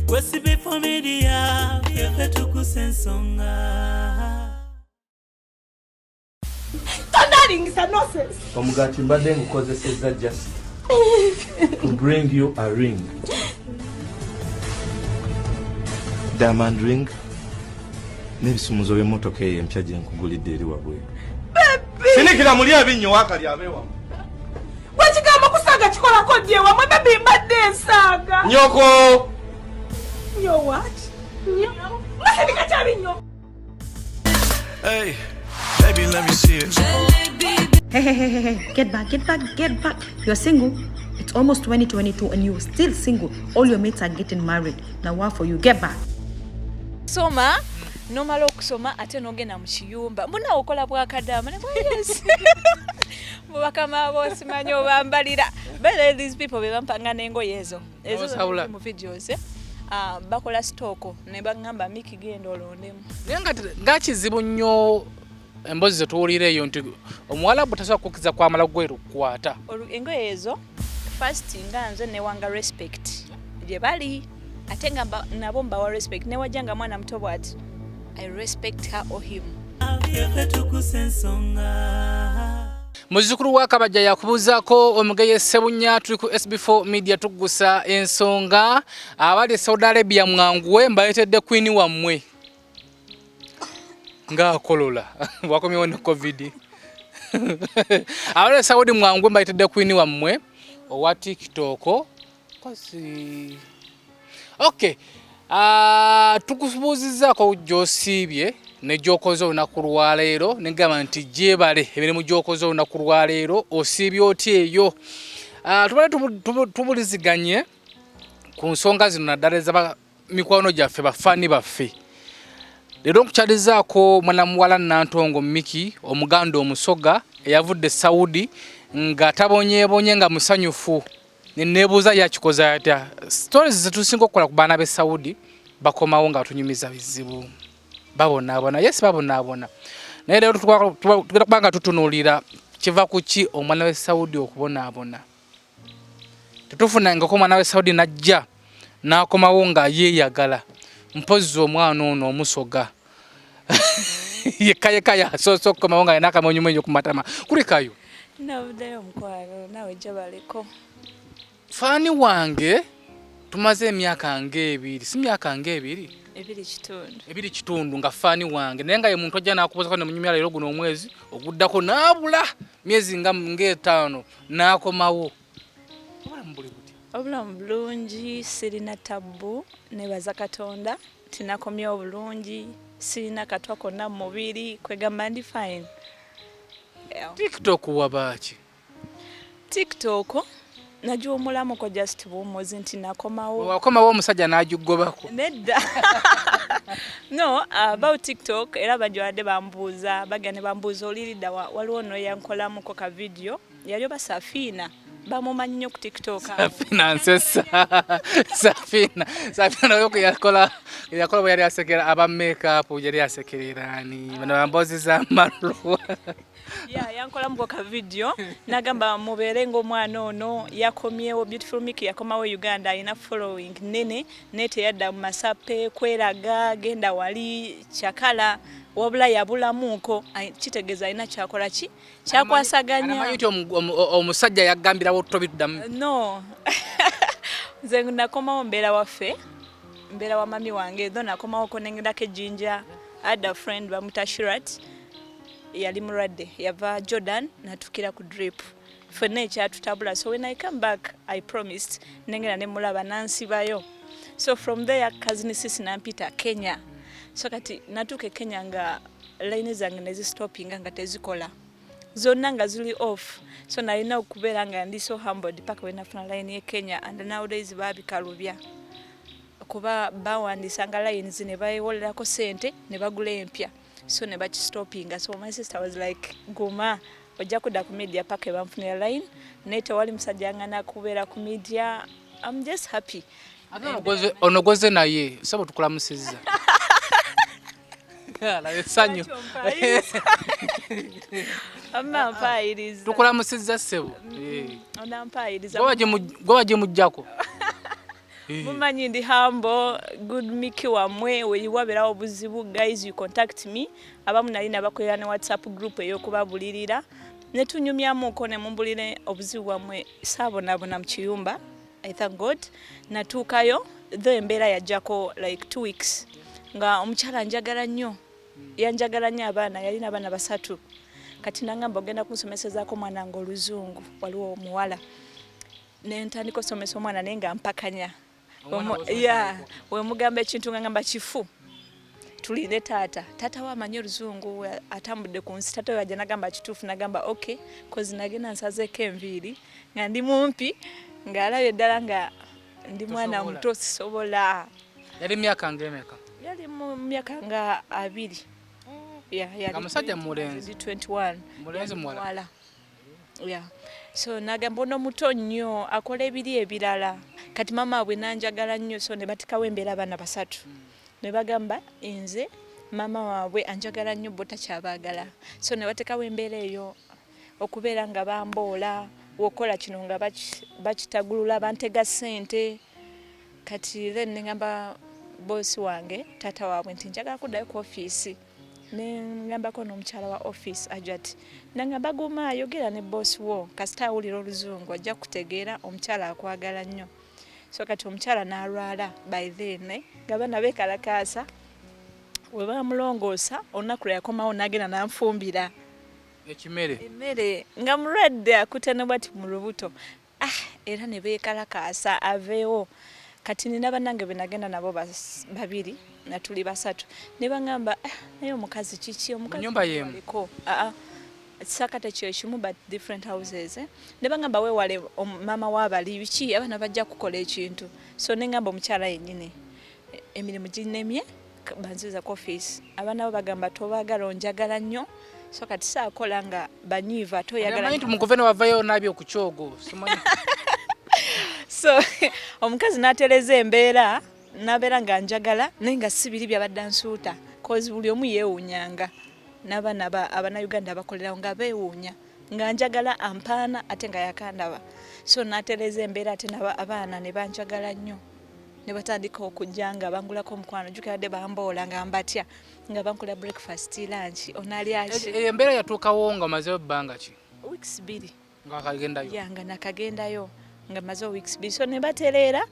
Sb4 Media, Tuggussa Enssonga. Thundering is a nonsense. Omugati mbadde ngukozesezza just to bring you a ring. Diamond ring. N'ebisumuzo by'emmotoka eyo empya gye nkugulidde eri wabweru. Sinikira muli abinnyo wakali abeewa. Bwekigamba kusaaga kikolako ddi ewamwe bebi mbadde ensaaga. Nyoko! Nyo what? Nyo? Masindika kyali nnyo. Hey, baby, let me see it. Hey, get back. You're single. It's almost 2022 and you're still single. All your mates are getting married. Now what for you? Get back. Soma, nomala okusoma ate nogenda mu kiyumba. Mbona okola bwakadama ne yes. Mubakama bosimanyi obambalira. But these people bebampanga n'engoye ezo. Ezo mu videos bakola stoko ne bagamba Miki genda olondemu. Nga kizibu nnyo embozi zetuwulira eyo nti omuwalabu tasobola kukkiriza kwamala gwe lukwata. Engoye ezo first nga nze ne wanga respect gye bali ate nga nabo mbawa respect ne wajanga mwana muto bwati I respect her or him. Tuggussa Enssonga. Muzukuru wa Kabajja yakubuzaako omugeye Ssebunya tuli ku SB4 Media Tuggussa Enssonga abali Saudi Arabia mwanguwe mbayetedde queen wammwe nga Akola wakomyewo ne covid abali Saudi mwanguwe mbayetedde queen wammwe owa TikTok kosi okay tukubuuzizaako gy'osiibye ne gyokoze olunaku lwa leero negamba nti gyebale emirimu gyokoze olunaku lwa leero osiibye oti eyo tubale tubuliziganye ku nsonga zino naddala ezaba mikwano gyaffe bafaani baffe leero nkukyalizaako mwana muwala Nantongo Miki omuganda omusoga eyavudde Saudi nga tabonyeebonye nga musanyufu neneebuuza yakikoza atya stories zetusinga okukola ku baana b'e Saudi bakomawo nga batunyumiza bizibu babonaabona yes babonaabona naye leero tugenda kubanga tutunuulira kiva ku ki omwana w'e Saudi okubonaabona tetufunangako omwana w'e Saudi najja n'akomawo nga yeeyagala mpozi omwana ono omusoga yekka yasoose okukomawo nga yina akamwenyumwenyu ku matama kulikayo Navuddeyo omukwano nawe gyabaleko faani wange tumaze emyaka ng'ebiri si myaka ng'ebiri ebiri kitundu nga faani wange naye nga ye muntu ajja n'akubuzako ne munyumya leero guno omwezi oguddako n'abula myezi nga 5 n'akomawo obulamu buli buti obulamu bulungi sirina tabbu nebaza Katonda tinakomyewo bulungi sirina katwa konna mu mubiri kwegamba ndi fine. TikTok wabaki TikTok najua omulamu ko just bumuzi nti nakomawo wakomawo omusajja n'agigobako nedda no about TikTok era bajwade bambuuza bagane bambuuza olirida waliwo no yankolamu ko ka video yali basafina bamumanyi nnyo ku TikTok Safina nsesa Safina yoko yakola bwe yali asekera aba makeup yali asekererani bano bambozi za maluwa yankola muko ka video nagamba mubeere ng'omwana ono yakomyewo beautiful Miki yakomawo Uganda ina following nene nete yadda mu masape kweraga genda wali kyakala wabula yabulamuko kitegeeza ina kyakola ki kyakwasaganya amayiti omusajja yagambirawo tobiddamu no nze nakomawo mbeera waffe mbeera wa mami wange tho nakomawo ko nengendako ejjinja ada friend bamutashirat yali mulwadde yava Jordan natukira ku drip fenna ekyatutabula so when I come back I promised nengera ne mulaba nansibayo so from there cousin sisi nampita Kenya so kati natuke Kenya nga line zange nezistopinga nga tezikola zonna nga zili off so nalina okubeera nga ndi so humbled paka we nafuna line ye Kenya and nowadays babikalubya kuba bawandisanga lines ne bayiwolerako sente ne bagula empya so ne stopping so my sister was like guma ojja kudda ku media paka bamfunira line nete wali musajja ngana kubeera ku media I'm just happy onogoze naye sabo tukulamusizza la yesanyo amma mpairiza tukulamusizza sebo ona mpairiza gwaje mujjako mumanyi ndi humble good miki wamwe weyiwabera obuzibu guys you contact me abamu nali nabakolera ne WhatsApp group ey'okubabulirira ne tunyumyamuko ne mumbulire obuzibu bwamwe saabonabona mu kiyumba I thank God natuukayo though embeera yajjako like 2 weeks nga omukyala njagala nnyo yanjagala nnyo abaana yalina abaana 3 kati nangamba ogenda kunsomesezaako mwana nga oluzungu waliwo omuwala nentandika osomesa omwana naye nga mpakanya wemugamba ekintu nga ngamba kifu tulinde taata wamanyi oluzungu atambudde ku nsi taata wajja nagamba kituufu nagamba okay kozi nagenda nsazeeko enviiri nga ndi mumpi ng'alabye ddala nga ndi mwana muto sisobola. Yali myaka ng'emeka? Yali mu myaka nga 2. Yali musajja mulenzi 21 mulenzi muwala. So nagamba ono muto nnyo akola ebiri ebirala kati mama bwe nanjagala nnyo so ne batikawo embeera abaana 3 ne bagamba nze mama waabwe anjagala nnyo bo takyabaagala so ne batekawo embeera eyo okubeera nga bamboola wokola kino nga bakitagulula bantega ssente kati then ngamba boss wange tata waabwe nti njagala kuddayo ku office ne ngambako n'omukyala wa office ajati nangamba guma ayogera ne boss wo kasita awulira oluzungu ajja kutegeera omukyala akwagala nnyo so kati omukyala n'alwala by then nga baana beekalakaasa we bamulongoosa olunaku lwe yakomawo n'agenda n'anfumbira emmere nga mulwadde akutane bwati mu lubuto era ne beekalakaasa aveewo kati nina bannange be nagenda nabo 2 na tuli 3 ne bangamba naye omukazi kiki omukazi nyumba yemu sakata kyo kimu but different houses ne bangamba weewale mama w'abali biki abaana bajja kukola ekintu so ne ngamba omukyala yennyini emirimu ginemye banziza ku office abaana bo bagamba tobaagala onjagala nnyo so kati saakola nga banyiiva toyagala nti mu guveno wavayo nabyo ku kyogo simanyi so omukazi n'atereza embeera nabeera nga njagala naye nga si biri byabadde nsuuta cause buli omu yeewuunyanga n'abaana abannayuganda abakolerawo nga beewuunya nga njagala ampaana ate nga yakandaba so n'atereza embeera ate abaana ne banjagala nnyo ne batandika okujja nga bangulako omukwano jukadde bamboola nga mbatya nga bankola breakfast lunch onalyaki embeera yatuukawo nga mazeyo bbanga ki weeks 2 nga kagendayo nga nakagendayo nga mazeyo weeks 2 so ne batereera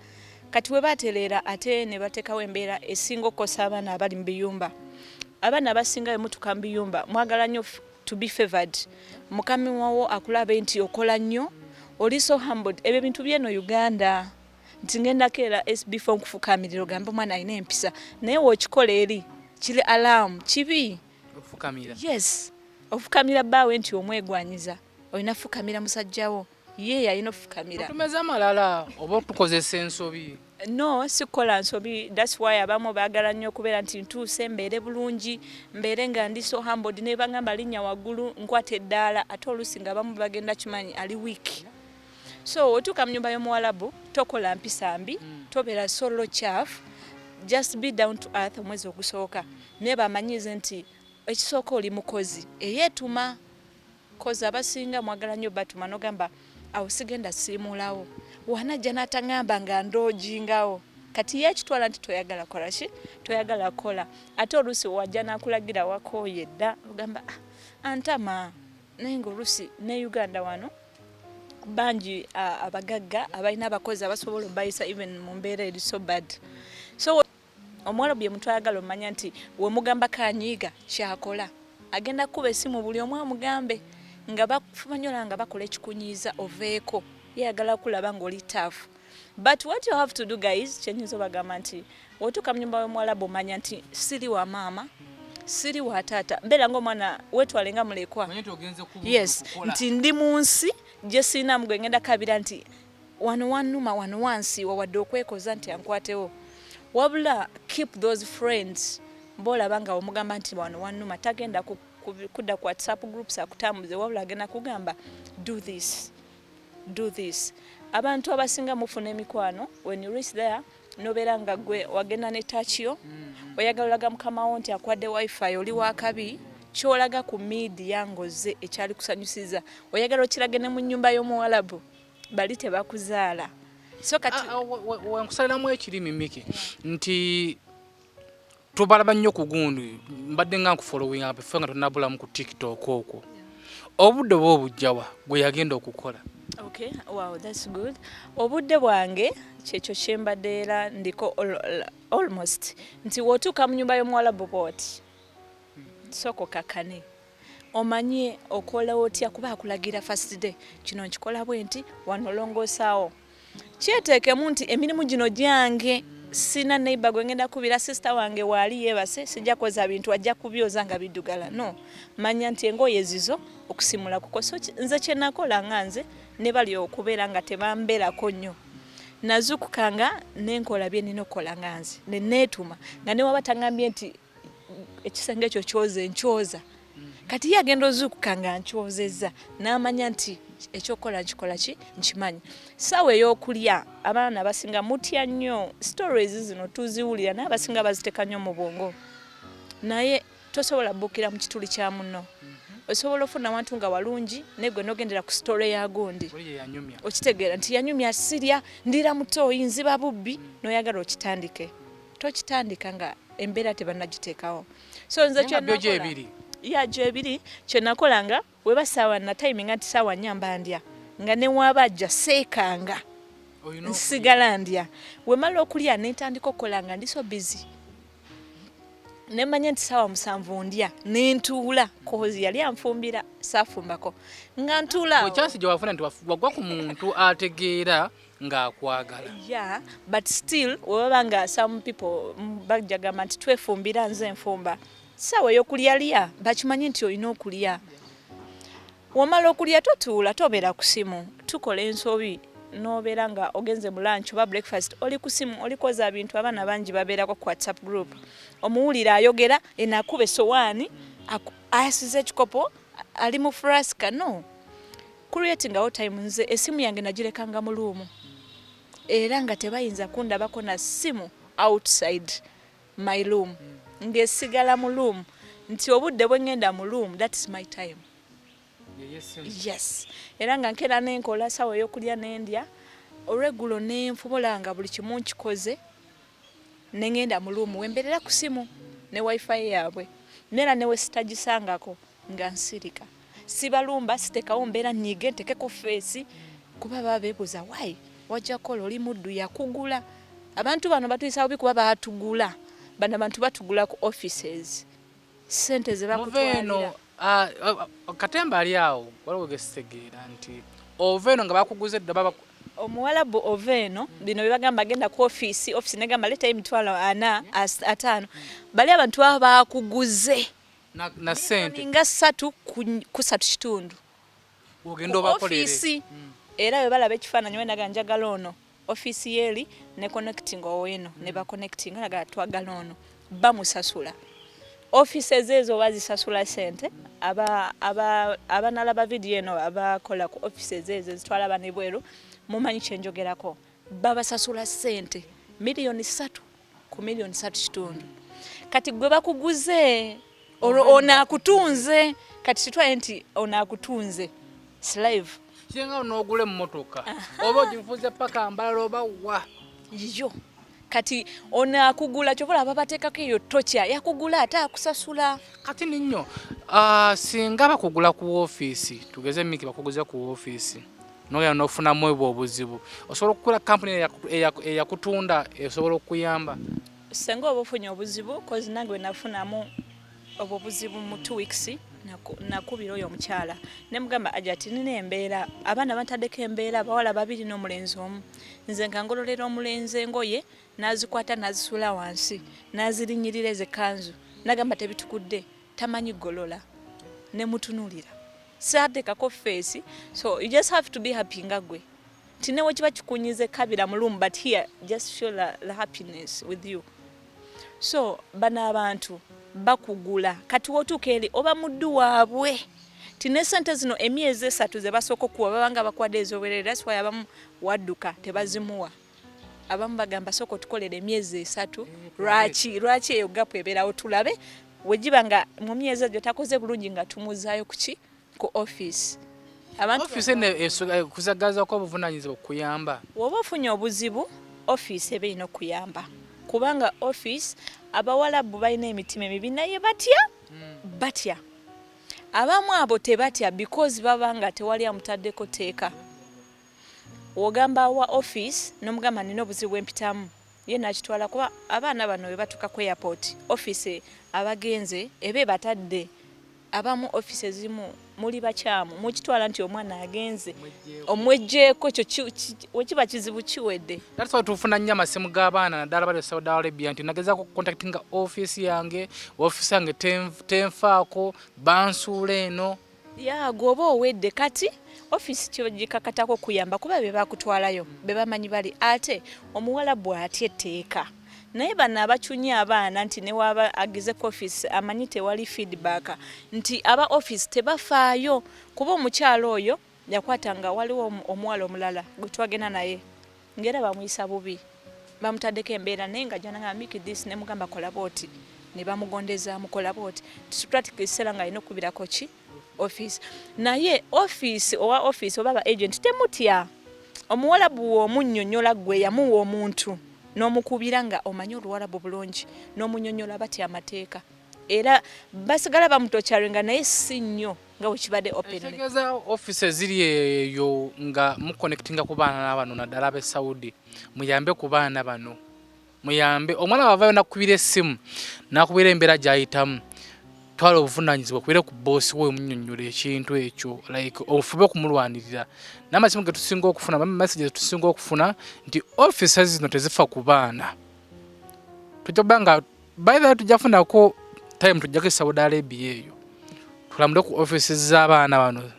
kati we batereera ate ne batekawo embeera esinga okukosa abaana abali mu biyumba abaana abasinga emutuka mu biyumba mwagala nnyo to be favored mukami wawo akulabe nti okola nnyo oli so humbled ebyo bintu byeno Uganda nti ngenda keera SB4 nkufukamirira gamba mwana alina empisa naye wokikola eri kiri alarm kibi okufukamira yes ofukamira baawe nti omwegwanyiza olina fukamira musajjawo ye alina ofukamira tumeza amalala oba tukozesa ensobi no sikola nsobi that's why abamu baagala nnyo okubeera nti ntuuse mbeere bulungi mbeere nga ndi so humbled ne bangamba linnya waggulu nkwata eddaala ate oluusi nga abamu bagenda kimanyi ali wiiki so otuuka mu nyumba y'omuwalabu tokola mpisa mbi tobeera solo chafu just be down to earth omwezi ogusooka naye bamanyize nti ekisooka oli mukozi eyeetuma kozi abasinga mwagala nnyo batuma nogamba awo sigenda siimulawo wanajja n'ataŋŋamba nga ndoojingawo kati ye ekitwala nti toyagala kola ki toyagala kola ate oluusi wajja n'akulagira wakooye dda ogamba antama naye ng'oluusi ne Uganda wano bangi abagagga abalina abakozi abasobola obayisa even mu mbeera eri so bad so omuwala bye mutwagala omanya nti we mugamba kanyiiga kyakola agenda kuba essimu buli omu amugambe nga bafumanyola nga bakola ekikunyiiza oveeko yeyagala kulaba ng'oli taafu but what you have to do guys kyenyinza obagamba nti wotuuka mu nyumba y'omuwala bomanya nti siri wa maama siri wa taata mbeera ng'omwana wetwale nga mulekwa yes nti ndi mu nsi gye siinamu gwe ngenda kabira nti wano wannuma wano wansi wawadde okwekoza nti ankwatewo wabula keep those friends mbolaba nga omugamba nti wano wannuma tagenda kudda ku WhatsApp groups akutambuze wabula agenda kugamba do this abantu abasinga mufuna emikwano when you reach there nobeera nga gwe wagenda ne tachiyo oyagala olaga mukamawo nti akwadde wifi oli wakabi kyolaga ku media ngoze ekyali kusanyusiza oyagala okirage ne mu nnyumba y'omuwalabu bali tebakuzaala so kati wankusaliramu ekirimi Miki nti tubalaba nnyo ku gundi mbadde nga nkufollowinga before nga tonabulamu ku TikTok okwo obudde bwo obujjawa gwe yagenda okukola. Okay, wow, that's good. Obudde bwange kyekyo kyembadde era ndiko almost nti wotuuka mu nyumba y'omuwalabu bwoti soko kakane omanye okola otya kuba akulagira first day kino nkikola bwe nti wanolongosaawo kyeteekemu nti emirimu gino gyange sina neighbor gwe ngenda kubira sister wange waali yebase sijja koza bintu ajja kubyoza nga biddugala no manya nti engoye zizo okusimula kuko so nze kyenakola nga nze ne bali okubeera nga tebambeerako nnyo nazukukanga nenkola bye nina okukola nga nze ne neetuma nga ne waba tangambye nti ekisenge ekyo kyoze nkyoza kati ye agenda ozukukanga nkyozezza n'amanya nti ekyokola nkikola ki nkimanyi sawa ey'okulya abaana basinga mutya nnyo stories zino tuziwulira n'abasinga baziteka nnyo mu bwongo naye tosobola buukira mu kituli kya munno osobola ofuna wantu nga walungi negwe nogendera ku story ya gundi okitegeera nti yanyumya sirya ndira muto oyinziba bubbi noyagala okitandike tokitandika nga embeera tebannagiteekawo so nze kyenakola ya jebiri kyenakolanga weba sawa na timing nti sawa nyamba ndya nga ne wabajja seekanga nsigala ndya wemala okulya netandika okukolanga ndi so busy nemanya nti sawa musanvu ndya nentuula kozi yali anfumbira saafumbako nga ntuula chansi gye wafuna nti wagwa ku muntu ategeera ng'akwagala yeah but still webanga some people bajagamba nti twefumbira nze nfumba sawa y'okulyalya bakimanyi nti olina okulya wamala okulya totuula tobeera ku simu tukola ensobi nobeera nga ogenze mu lunch oba breakfast oli ku simu oli koza bintu abaana bangi babeerako ku WhatsApp group omuwulira ayogera enakuba essowaani ayasiza ekikopo ali mu flaska no creatingawo time nze esimu yange nagirekanga mu luumu era nga tebayinza kundabako na simu outside my room ngesigala mu room nti obudde bwe ngenda mu room that is my time. Yes era nga nkera nenkola sawa y'okulya n'endya olweggulo nenfumulanga buli kimu nkikoze nengenda mu room wemberera ku simu ne wifi yaabwe nera newe sitagisangako nga nsirika sibalumba sitekawo mbeera nnyige ntekeko face kuba baba beebuuza why wajja kola oli muddu yakugula abantu bano batuyisa bubi kuba baatugula bano abantu batugula ku offices sente ze bakutwalira Katemba ali awo waliwo gesitegeera nti oveno nga bakuguze ddaba omuwalabu oveno bino bibagamba agenda ku office negamba leta emitwalo 4 bali abantu aba bakuguze na sente nga 3 ku 3 kitundu ogenda obakolere era bwe balaba ekifaananyi wenaga njagala ono office yeli ne connecting oweno ne ba connecting naga twagala ono bamusasula offices ezo bazisasula sente abanalaba video eno abakola ku offices ezo zitwala banebweru mumanyi kyenjogerako babasasula sente miliyoni 3 ku miliyoni 3 kitundu kati gwe bakuguze onakutunze kati kitwaye nti onakutunze slave kinga onogule mu motoka oba ogifuze paka mbalala oba wa yo kati onakugula chobola babatekako eyo tocha yakugula ate akusasula kati ninyo singa bakugula ku office tugeze Miki bakuguza ku office noya nofuna mwebo obuzibu osobola okukula company eyakutunda esobola okuyamba senga obufunye obuzibu cause nange nafunamu obuzibu mu 2 weeks nakubira oyo omukyala nemugamba ajati nina embeera abaana bantadeko embeera bawala babiri n'omulenzi omu nze nkangololera omulenzi engoye nazikwata nazisula wansi nazirinyirira ezekanzu nagamba tebitukudde tamanyi golola nemutunulira sadekako face so you just have to be happy nga gwe tinewe kiba kikunyize kabira mu room but here just show the happiness with you so bana abantu bakugula kati wotuuka eri oba muddu waabwe tine sente zino emyezi 3 ze basoko kuwa babanga bakwadde ezoberera that's why abamu wadduka tebazimuwa abamu bagamba soko tukolere emyezi 3 lwaki eyo gapu ebeerawo tulabe wejibanga mu myezi egyo takoze bulungi nga tumuzaayo ku office office ne kuzagaza ko obuvunanyizibwa kuyamba woba ofunye obuzibu office ebe ino kuyamba kubanga office abawalabu balina emitima emibi naye batya abamu abo tebatya because babanga tewali amutaddeko teeka wogamba wa office n'omugamba nina obuzibu empitamu ye nakitwala kuba abaana bano we batuka ku airport office abagenze ebe batadde abamu office zimu muli bakyamu mukitwala nti omwana agenze omwejjeeko ekyo wekiba kizibu kiwedde. That's why tufuna nnyo amasimu g'abaana naddala bali Saudi Arabia nti nagezaako contactinga office yange tenfaako bansuula eno ya gwoba owedde kati office kyo gikakatako kuyamba kuba be bakutwalayo be bamanyi bali ate omuwala bw'atya etteeka naye bano abacunya abaana nti ne waba agize ku office amanyi tewali feedback nti aba office tebafaayo kuba omukyalo oyo yakwatanga waliwo omuwala omulala gwe twagenda naye ngera bamuyisa bubi bamutaddeko embeera naye nga jana miki this ne mugamba kola booti ne bamugondeza mukola booti tupratikisera nga alina okubirako ki office naye office oba aba agent temutya omuwala buwa omunnyonnyola gwe yamuwa omuntu n'omukubira nga omanyi oluwalabu bulungi n'omunyonnyola batya amateeka era basigala bamutokyarenga naye si nnyo nga wekibadde openly. Etegeeza offices ziri eyo nga muconnectinga ku baana bano naddala ab'e Saudi muyambe ku baana bano muyambe omwana bavayo nakubira essimu nakubira embeera gy'ayitamu twala obuvunanyizibwa kubire ku boosi we munnyonnyola ekintu ekyo like ofube okumulwanirira n'amasimu ge tusinga okufuna messages tusinga okufuna nti offices zino tezifa ku baana tujja by the way tujjafunako time tujjako Saudi Arabia eyo tulamule ku offices z'abaana bano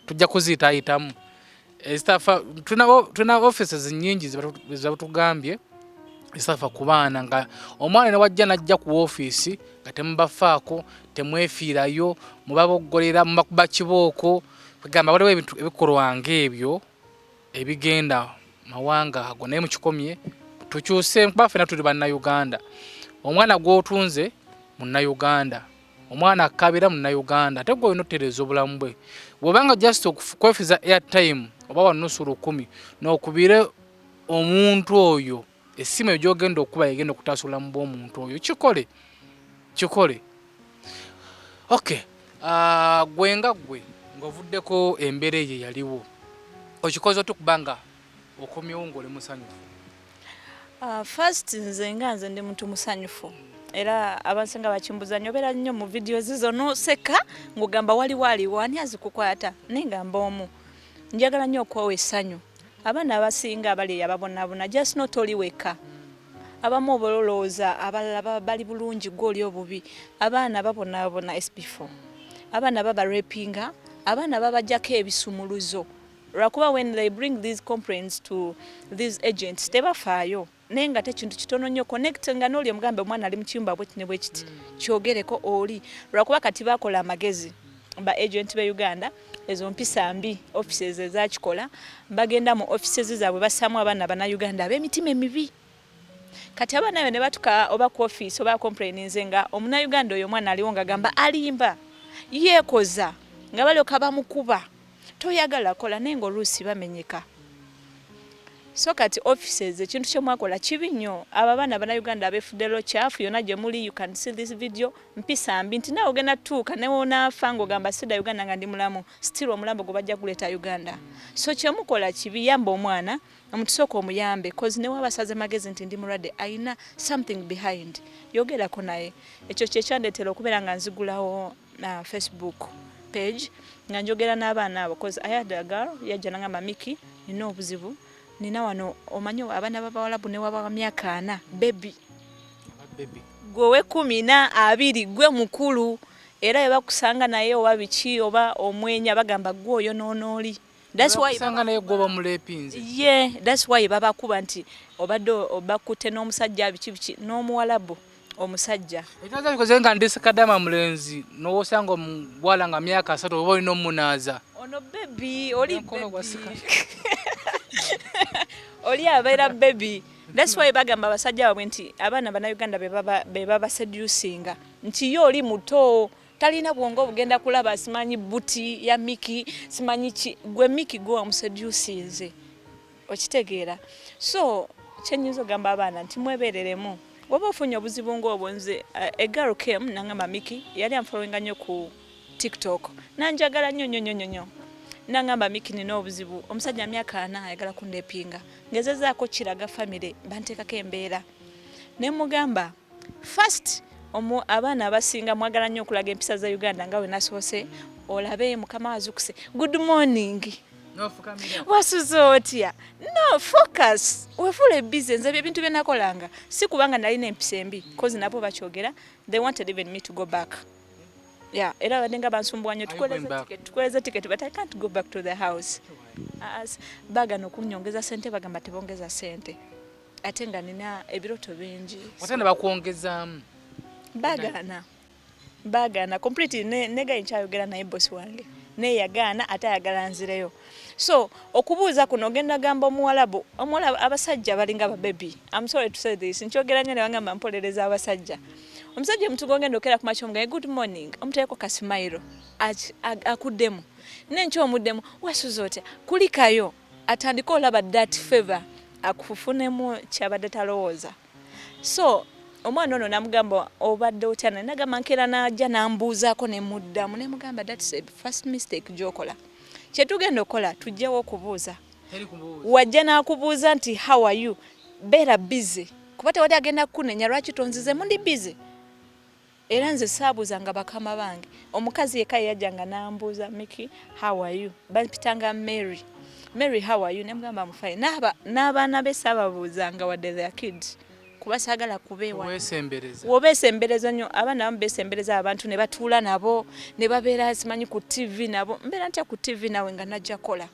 tujja kuziyitaayitamu tuna offices nnyingi zebatugambye esafa ku baana nga omwana ne wajja najja ku office nga temubafaako temwefiirayo mubaboggolera mubakuba kibooko kugamba waliwo ebintu ebikolwa ng'ebyo ebigenda mawanga ago naye mukikomye tukyuse kuba ffenna tuli bannayuganda omwana gw'otunze munnayuganda omwana akabira munnayuganda ate gwe olina otereeza obulamu bwe bw'obanga just okwefiza airtime oba wanusu 10 n'okubire omuntu oyo esimu eyo gy'ogenda okuba egenda okutasula mu bw'omuntu oyo kikole okay gwe ng'ovuddeko embeera eyo yaliwo okikoze otukubanga okomyewo ng'oli musanyufu. First nze ndi muntu musanyufu era abansenga bakimbuza nyobera nnyo mu videos zizo noseka ngugamba wali wani azikukwata nengamba omu njagala nnyo okwowa essanyu abaana abasinga abali ababonabona just not oli weka abamu obololooza abalala bali bulungi gwoli obubi abaana babonabona SB4 abaana baba rapinga abaana babajjako ebisumuluzo lwakuba when they bring these complaints to these agents tebafaayo nenga tekintu kitono nnyo connect nga n'oli omugambe omwana ali mu kiyumba bwe kiti kyogereko oli lwakuba kati bakola amagezi ba agent be Uganda ezo mpisa mbi offices ezakikola bagenda mu offices zaabwe basamu abaana bana Uganda ab'emitima emibi kati abaana ne batuka oba ku office oba complaininze nga omuna Uganda oyo mwana aliwo nga gamba alimba yekoza nga balyoka bamukuba toyagala kola nengo oluusi bamenyeka. So kati offices ekintu kyemwakola kibi nnyo aba baana bana Uganda abefudero kyafu yona gye muli you can see this video mpisa mbi nti nawe ogenda tuuka ne wona fango gamba sida Uganda nga ndi mulamu still omulambo gwe bajja kuleta Uganda. So kyemukola kibi yamba omwana omutusooka omuyambe cause ne wabasaze magezi nti ndi mulwadde ayina something behind yogerako naye ekyo kyekyandeetera okubeera nga nzigulawo na Facebook page nga njogera n'abaana abo cause I had a girl yajja nangamba Miki nina obuzibu nina wano omanyo abaana b'abawalabu ne waba myaka 4 baby gwe 12 gwe mukulu era bakusanga naye oba biki oba omwenya bagamba gwe oyo nonooli. That's why sanga naye gwe bamulepinze that's why baba kuba nti obadde obakute n'omusajja biki n'omuwalabu omusajja etaza bikoze nga ndise kadama mulenzi n'osanga omugwala nga myaka 3 oba olina omunaaza ono baby oli oli abeera baby. That's why bagamba abasajja babwe nti abaana bana Uganda be baba seducinga nti yo oli muto talina bwongo bugenda kulaba simanyi buti ya Miki simanyi ki gwe Miki go amuseducinze okitegeera so kyenyizo gamba abaana nti mwebereremu woba ofunye obuzibu ng'obwo nze egaro kem nangamba Miki yali amfollowinga nnyo ku TikTok nanjagala nnyo nangamba Miki nina obuzibu omusajja myaka 4 ayagala kundepinga ngezezaako kiraga family banteekako embeera ne mugamba first abaana abasinga mwagala nnyo okulaga empisa za Uganda nga we nasoose olabe mukama wazukuse good morning wasuze otya no focus wefule busy nze ebintu bye nakolanga si kubanga nalina empisa embi cause nabo bakyogera they wanted even me to go back era badenga bansumbuwa nnyo tukoleze ticket but I can't go back to the house as bagano kunyongeza sente bagamba tebongeza sente ate nga nina ebiroto bingi watenda bakuongeza bagana complete nega inchayogera naye boss wange ne yagana ate ayagala nzireyo so okubuuza kuno genda gamba omuwala abasajja balinga babebi I'm sorry to say this nkyogera nnyo ne wangamba mpolereza abasajja omusajja mutugo ngenda okera ku macho mga good morning omuteeko kasimairo akuddemu nencho omuddemu wasuzote kulikayo atandika olaba that favor akufunemu kyabadde talowooza so omwana ono namugamba obadde otya nagamba nkera najja nambuuzaako ne muddamu ne mugamba that's a first mistake gyokola kyetugenda okola tujjawo okubuuza wajja n'akubuuza nti how are you beera busy kuba tewali agenda kukunenya lwaki tonzize mundi busy era nze saabuuzanga bakama bange omukazi yeka yajjanga n'ambuuza Miki how are you bampitanga Mary how are you ne mugamba mufaye n'abaana be saababuuzanga wadde their kids kuba saagala kubeewa wobeesembereza nnyo abaana bamu beesembereza abantu ne batuula nabo ne babeera simanyi ku TV nabo mbeera ntya ku TV nawe nga najja kola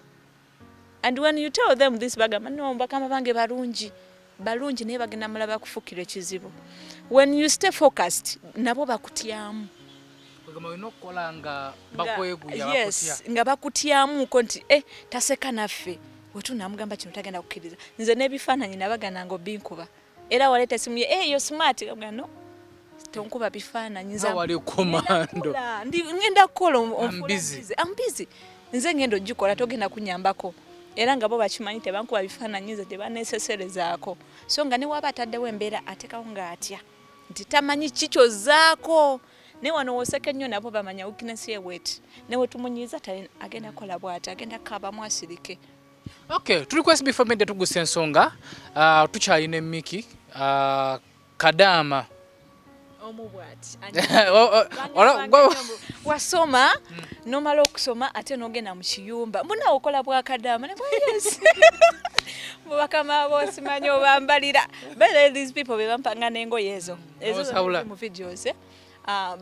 and when you tell them this bagamba no bakama bange balungi naye bagenda mulaba kufukira ekizibu when you stay focused nabo bakutyamu nga bakutyamu ko nti taseka naffe wetunamugamba kino tagenda kukkiriza nze n'ebifaananyi nabagananga obinkuba era waleta esimu ye yo smart no tonkuba bifaananyi nza wali komando ngenda kukola I'm busy nze ngendo ogikola togenda kunyambako era nga bo bakimanyi tebankuba bifaananyi nze tebaneeseserezaako so nga ne waba ataddewo embeera atekawo nga atya nti tamanyi kikyozaako ne wano woseke nnyo nabo bamanya weakness ye wet ne wetumunyiza agenda kola bw'ati agenda kaabamu asirike. Okay, tuli ku SB4 Media Tuggussa Enssonga tukyalina Miki Kadama omubwati wasoma nomala okusoma ate nogenda mu kiyumba mbona okola bwa Kadama ne yes bakama bosimanyi obambalira but these people bebampanga n'engoye ezo mu videos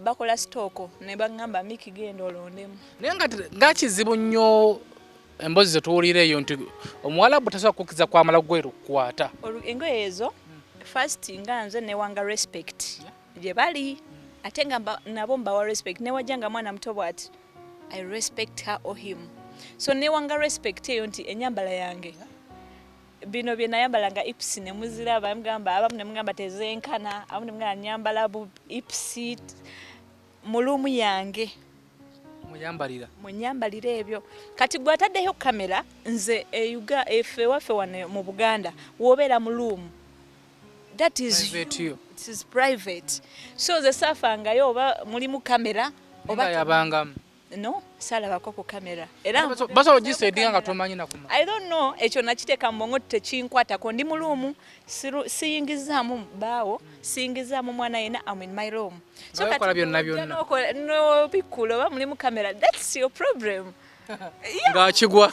bakola stoko ne bagamba Miki genda olondemu naye nga kizibu nnyo embozi zetuwulireyo nti omuwala butasobola kukiza kwamala gwero kukwata engoye ezo first nga nze newanga respect gye bali ate nga nabo mbawa respect newajjanga mwana muto bwati I respect her or him so newanga respect eyo nti enyambala yange bino bye nayambalanga ipsi ne muziraba mugamba abamu ne mugamba tezenkana abamu ne mugamba nyambala bu ipsi mulumu yange munyambalira ebyo kati gwe ataddeyo kamera nze efe waffe wane mu Buganda wobeera mu room that is it is private so the safangayo oba mulimu kamera oba yabanga no salabako ku kamera era basa ogisedinga nga tomanyi nakuma I don't know ekyo nakiteeka mbongo tekinkwatako ndi mu room siyingizaamu baawo siyingizaamu mwana yena I'm in my room so kati byonna no bikulo ba mulimu kamera that's your problem nga kigwa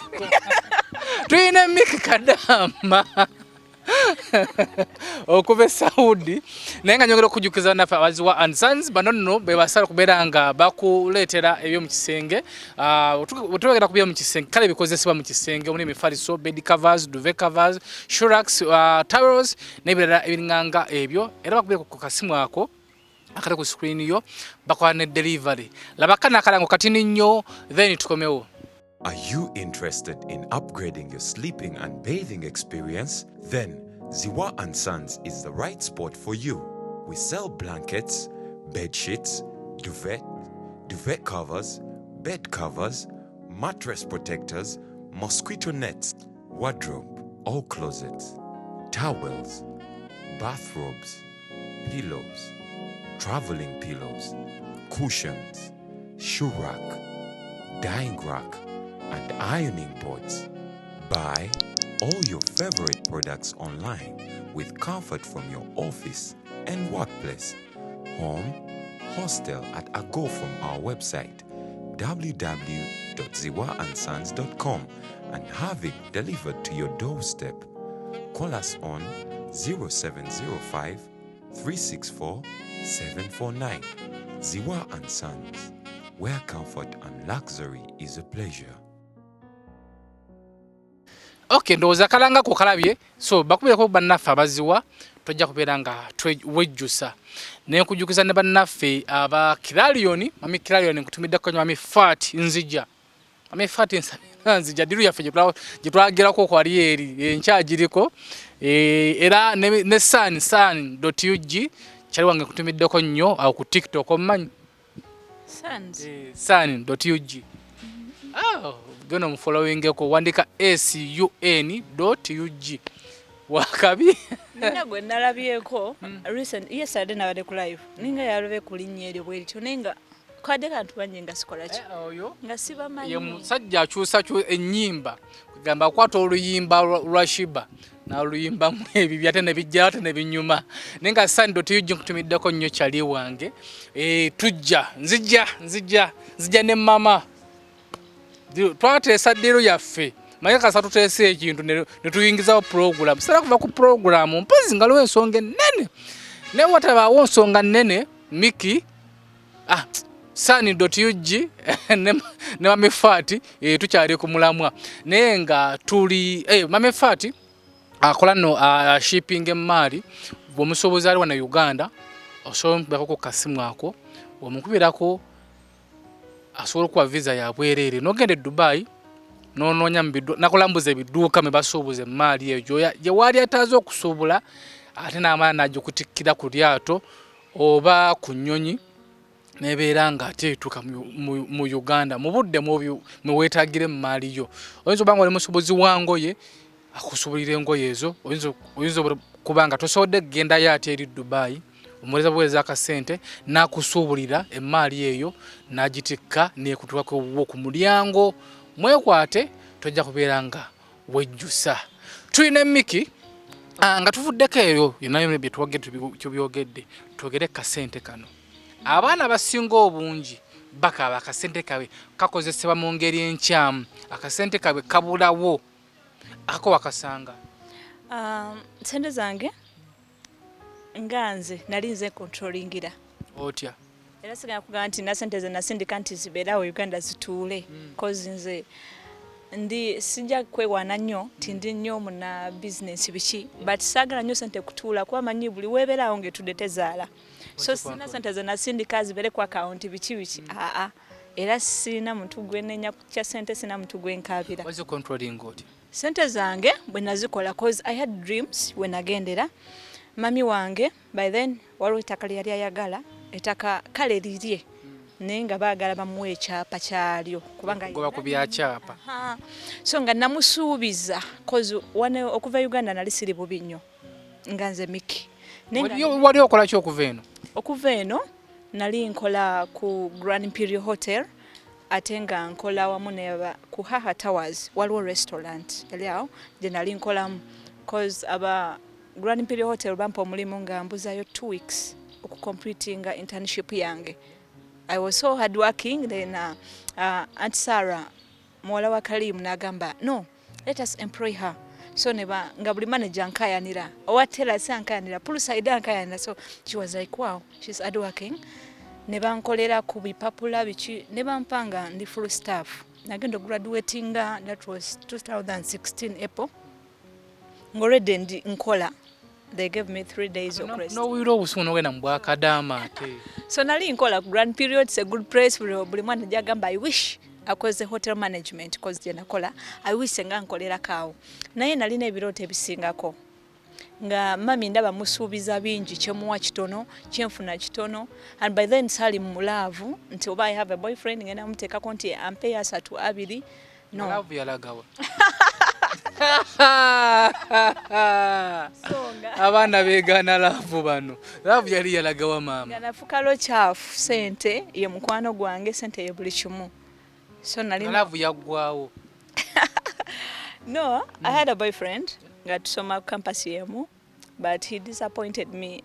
tuyina Miki Kadama okuva Saudi naye nga nyongera okujukiza naffe abaziwa and sons bano nno bebasala kubeera nga bakuleetera ebyo mu kisenge wetubagenda kubyera mu kisenge kale bikozesebwa mu kisenge omuli emifaliso bed covers duvet covers shurax towels n'ebirala ebiringanga ebyo era bakubeera ku kasimu ako akali ku screen yo bakola ne delivery labakana akalango katini nnyo then tukomewo. Are you interested in upgrading your sleeping and bathing experience? Then Ziwa & Sons is the right spot for you. We sell blankets, bed sheets, duvet, duvet covers, bed covers, mattress protectors, mosquito nets, wardrobe or closets, towels, bathrobes, pillows, traveling pillows, cushions, shoe rack, dyeing rack, and ironing boards. Buy all your favorite products online with comfort from your office and workplace, home, hostel at a go from our website www.ziwaansons.com and have it delivered to your doorstep. Call us on 0705 364 749. Ziwa and Sons, where comfort and luxury is a pleasure. Okay, ndowooza kalanga ku kalabye, so bakubireko bannaffe abaziwa tojja kubeera nga wejjusa naye nkujjukiza ne bannaffe aba Kiralioni, mami Kiralioni nkutumiddeko nnyo mami Fat nzija. Mami Fat nzija diru yaffe gye twagerako kwali eri enkyagiriko era ne san.ug kyali wange nkutumiddeko nnyo awo ku TikTok omumanyi san.ug. Gonna mfollowingeko wandika sun.ug wakabi nina gwe nalabyeko recent yesterday nabade ku live ninga yalove kulinnya eryo bwetyo nenga kwadde kantu banye nga sikola ki oyo nga sibamanyi ye musajja akyusa ennyimba kugamba akwata oluyimba lwa Shiba n'oluyimba mu ebyo ate ne bijja ate ne binyuma nenga sun.ug nkutumiddeko nnyo kyali wange tujja nzija ne mama twatesa dero yaffe manye kasatu tese ekintu ne tuyingizawo program sala kuva ku program mpozi ngaliwo ensonga ennene ne watabaawo ensonga nnene Miki sun.ug ne Mame Fati tukyali ku mulamwa naye nga tuli Mame Fati akola no shipping emmali bw'omusobozi ali wana Uganda osobola ku kasimu ako omukubirako asobola okuwa visa ya bwereere n'ogenda Dubai n'onoonya nakulambuza ebidduuka me basuubuza emmali eyo gye waali ataaze okusuubula ate n'amala n'agikutikkira ku lyato oba ku nnyonyi n'ebeera nga ate etuuka mu Uganda mu budde mwe weetaagira emmaali yo. Oyinza oba nga oli musuubuzi wa ngoye akusuubulira engoye ezo, oyinza kuba nga tosobodde kugendayo ate eri Dubai omuweereza buweereza akasente n'akusuubulira emmaali eyo n'agitikka n'ekutuukako wo ku mulyango. Mwekwate tojja kubeera nga wejjusa. Tulina Miki nga tuvuddeko eyo yonayo bye tubyogedde twogere kasente kano. Abaana basinga obungi bakaaba akasente kabe kakozesebwa mu ngeri enkyamu, akasente kabe kabulawo ako wakasanga. Sente zange nganze nali nze controllingira otya era sigana kugamba nti nasente ze nasindika nti zibeerawo Uganda zituule cause nze ndi sijja kwewaana nnyo ti ndi nnyo muna business biki but saagala nnyo sente kutuula kuba manyi buli weebeerawo ng'etudde tezaala so sina sente ze nasindika zibeere ku account biki era sina muntu gwenenya kya sente sina muntu gwenkaabira. Was you controlling otya sente zange bwe nazikola cause I had dreams when nagendera mami wange by then waliwo ettaka lyali ayagala ettaka kale lirye naye nga baagala bamuwa ekyapa kyalyo kubanga goba ku byakyapa so nga namusuubiza cause okuva Uganda nali siri bubi nnyo nga nze Miki wali okola ki okuva eno nali nkola ku Grand Imperial Hotel ate nga nkola wamu neba ku Haha Towers waliwo restaurant yali awo gye nali nkolamu cause aba Grand Imperial Hotel bampa omulimu nga mbuzayo 2 weeks okucompletinga internship yange. I was so hard working then Aunt Sarah muwala wa Kalim n'agamba no let us employ her so neba nga buli manager nkayanira owatela sankayanira poolside nkayanira so she was like wow she's hard working neba nkolera ku bipapula biki neba mpanga ndi full staff nagenda graduating that was 2016 April ngorede ndi nkola. They gave me 3 days of rest. No, we don't know when I'm wakadama. So nali nkola Grand Period, it's a good place for buli mwana jagamba I wish akoze hotel management cause je nakola I wish nga nkolera kawo. Naye nali na ebirote ebisingako. nga mami ndaba musuubiza bingi kyemuwa kitono kyenfuna kitono and by then sali mu love nti oba I have a boyfriend ngenda muteekako nti ampe asatu abiri no love yalagawa abaana beegaana laavu bano laavu yali yalagawa maama nga nafukalo kyafu sente ye mukwano gwange sente ye buli kimu so nalina laavu yaggwawo no I had a boyfriend nga tusoma campus yemu but he disappointed me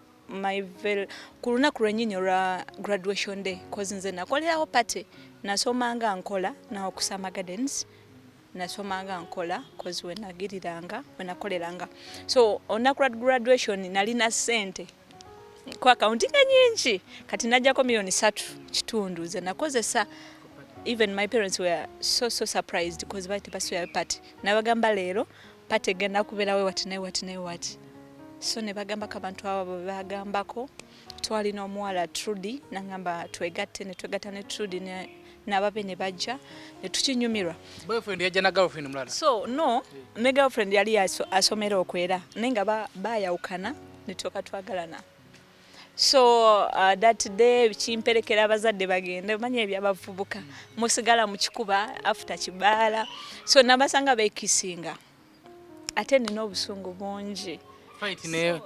ku lunaku lwennyini olwa graduation day cause nze nakolerawo party nasomanga nkola n'okusama gardens nasomanga nkola cause wenakoleranga so olunaku lwa graduation nalina sente ku akauntinga nyingi kati najjako $3.5 ze nakozesa. Even my parents were so surprised because baite basuya party nabagamba leero party genda kubeerawe wati so ne bagamba kabantu abo bagambako twalina omuwala Trudy nangamba twegatte ne Trudy n'ababe ne bajja ne tukinyumirwa. Boyfriend yajja na girlfriend mulala? So no, ne girlfriend yali asomera okwera nenga bayawukana ne tuka twagalana. So that day chimperekera abazadde bagende manye ebyabavubuka musigala mu kikuba after kibaala so nabasanga bekisinga ate nina obusungu bungi fight ne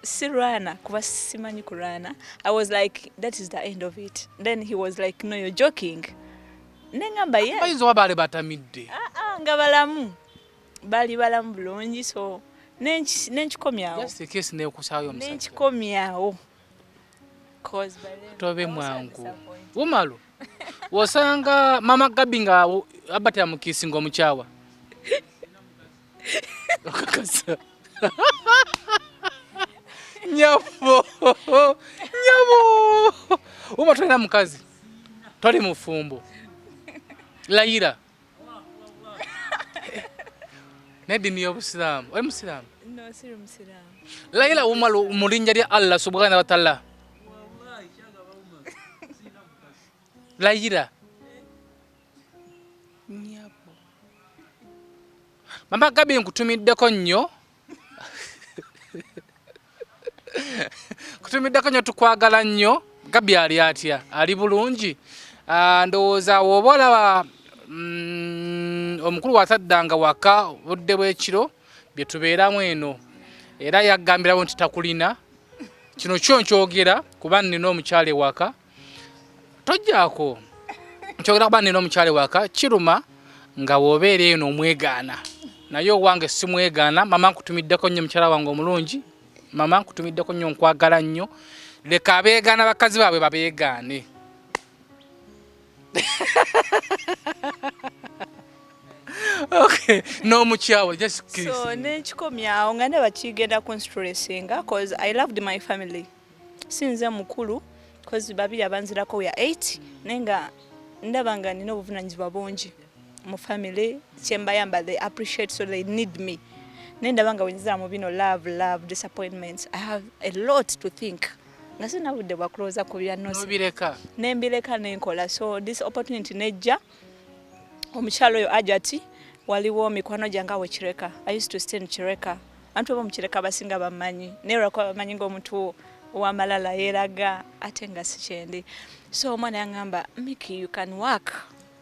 sirwana kuba simanyi kurana. I was like that is the end of it. Then he was like no you're joking nengamba ye bayizo wabale batamidde nga balamu bulungi so nenchikomyawo just in case ne kusaayo omusajja nenchikomyawo tobe mwangu Wooma wosanga mama Gabi nga abatya mukisinga omukyawa nyabo Wooma tolina mukazi toli mufumbo layira nedini y'obusiraamu oli musiraamu? No siri musiraamu. Layira Wooma mu linnya lya Allah subhanahu wa ta'ala layira nyabo mama Gabi nkutumiddeko nnyo tukwagala nnyo. Gabi ali atya? Ali bulungi? Ndowooza woba olaba omukulu wataddanga waka budde bw'ekiro bye tubeeramu eno era yaggambirawo nti takulina kino kyo nkyogera kuba nnina omukyala waka tojjaako nkyogera kuba nnina omukyala waka kiruma nga woobeera eno omwegaana naye owange simwegaana. Mama nkutumiddeko nnyo mukyala wange omulungi, mama nkutumiddeko nnyo nkwagala nnyo, leka abeegaana bakazi baabwe babeegaane. Okay, no muchawa just kiss. So nenchikomyawo nga ndaba kigenda kunstressinga cause I loved my family. Sinze mukulu cause babiri abanzirako we are 8 nenga ndaba nga nina obuvunanyizibwa bungi mu family kyembayamba they appreciate so they need me. Nendaba nga wenyiza mu bino love disappointments. I have a lot to think. Ngasina budde bwa closer ku bya nosi. Nobireka. Nembireka nenkola so this opportunity nejja omukyalo yo ajati waliwo mikwano janga we Kireka. I used to stay in Kireka. Antu bo mu Kireka basinga bamanyi. Nera kwa bamanyi ng'omuntu wa malala yeraga atenga sichendi. So mwana yangamba Miki you can work.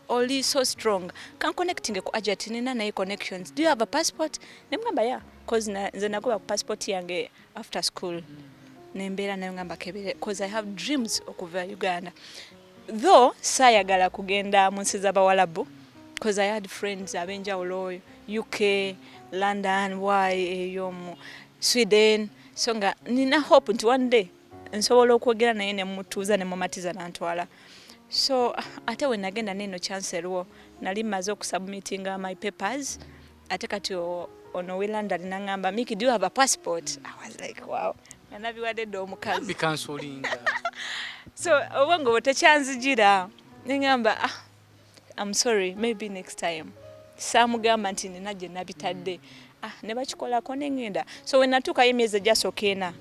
Only so strong. Can connecting ku ajati nina na connections. Do you have a passport? Nemgamba yeah cause nze nakuba passport yange after school. Nembera nayo ngamba kebere cause I have dreams okuva Uganda. Though sayagala kugenda mu nsi z'abawalabu because I had friends abenjawulo UK, London, Sweden. So nga nina hope nti one day nsobola okwogera naye ne mutuuza ne mumatiza nantwala. So ate we nagenda neno chance eriwo nali maze okusubmittinga my papers ate kati ono we London nangamba Miki do you have a passport? I was like wow. Nabiwadde omukazi. Be cancelling. So obongo botechanzijira ningamba I'm sorry maybe next time. Samugamba nti nina gye nabitadde. Ne bakikolako nengenda. So when natuka emyezi gyasokena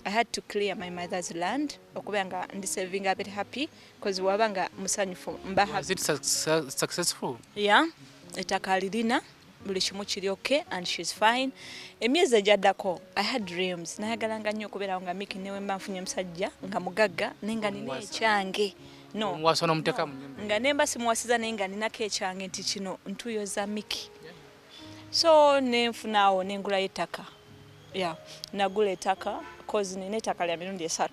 I had to clear my mother's land okubanga ndi saving a bit happy because wabanga musanyufu mba happy. Was it successful? Yeah. Etakalirina buli kimu kiri okay and she's fine. Emyezi ejaddako I had dreams nayagalanga nnyo okubeerawo nga Miki newe mba nfunye musajja nga mugagga nenga nina ekyange wasona muteka mu nyumba nga nemba simuwasiza naye nga ninako ekyange nti kino ntuyoza Miki. So nenfunaawo nengulayo ettaka nagula ettaka cause nina ettaka lya mirundi 3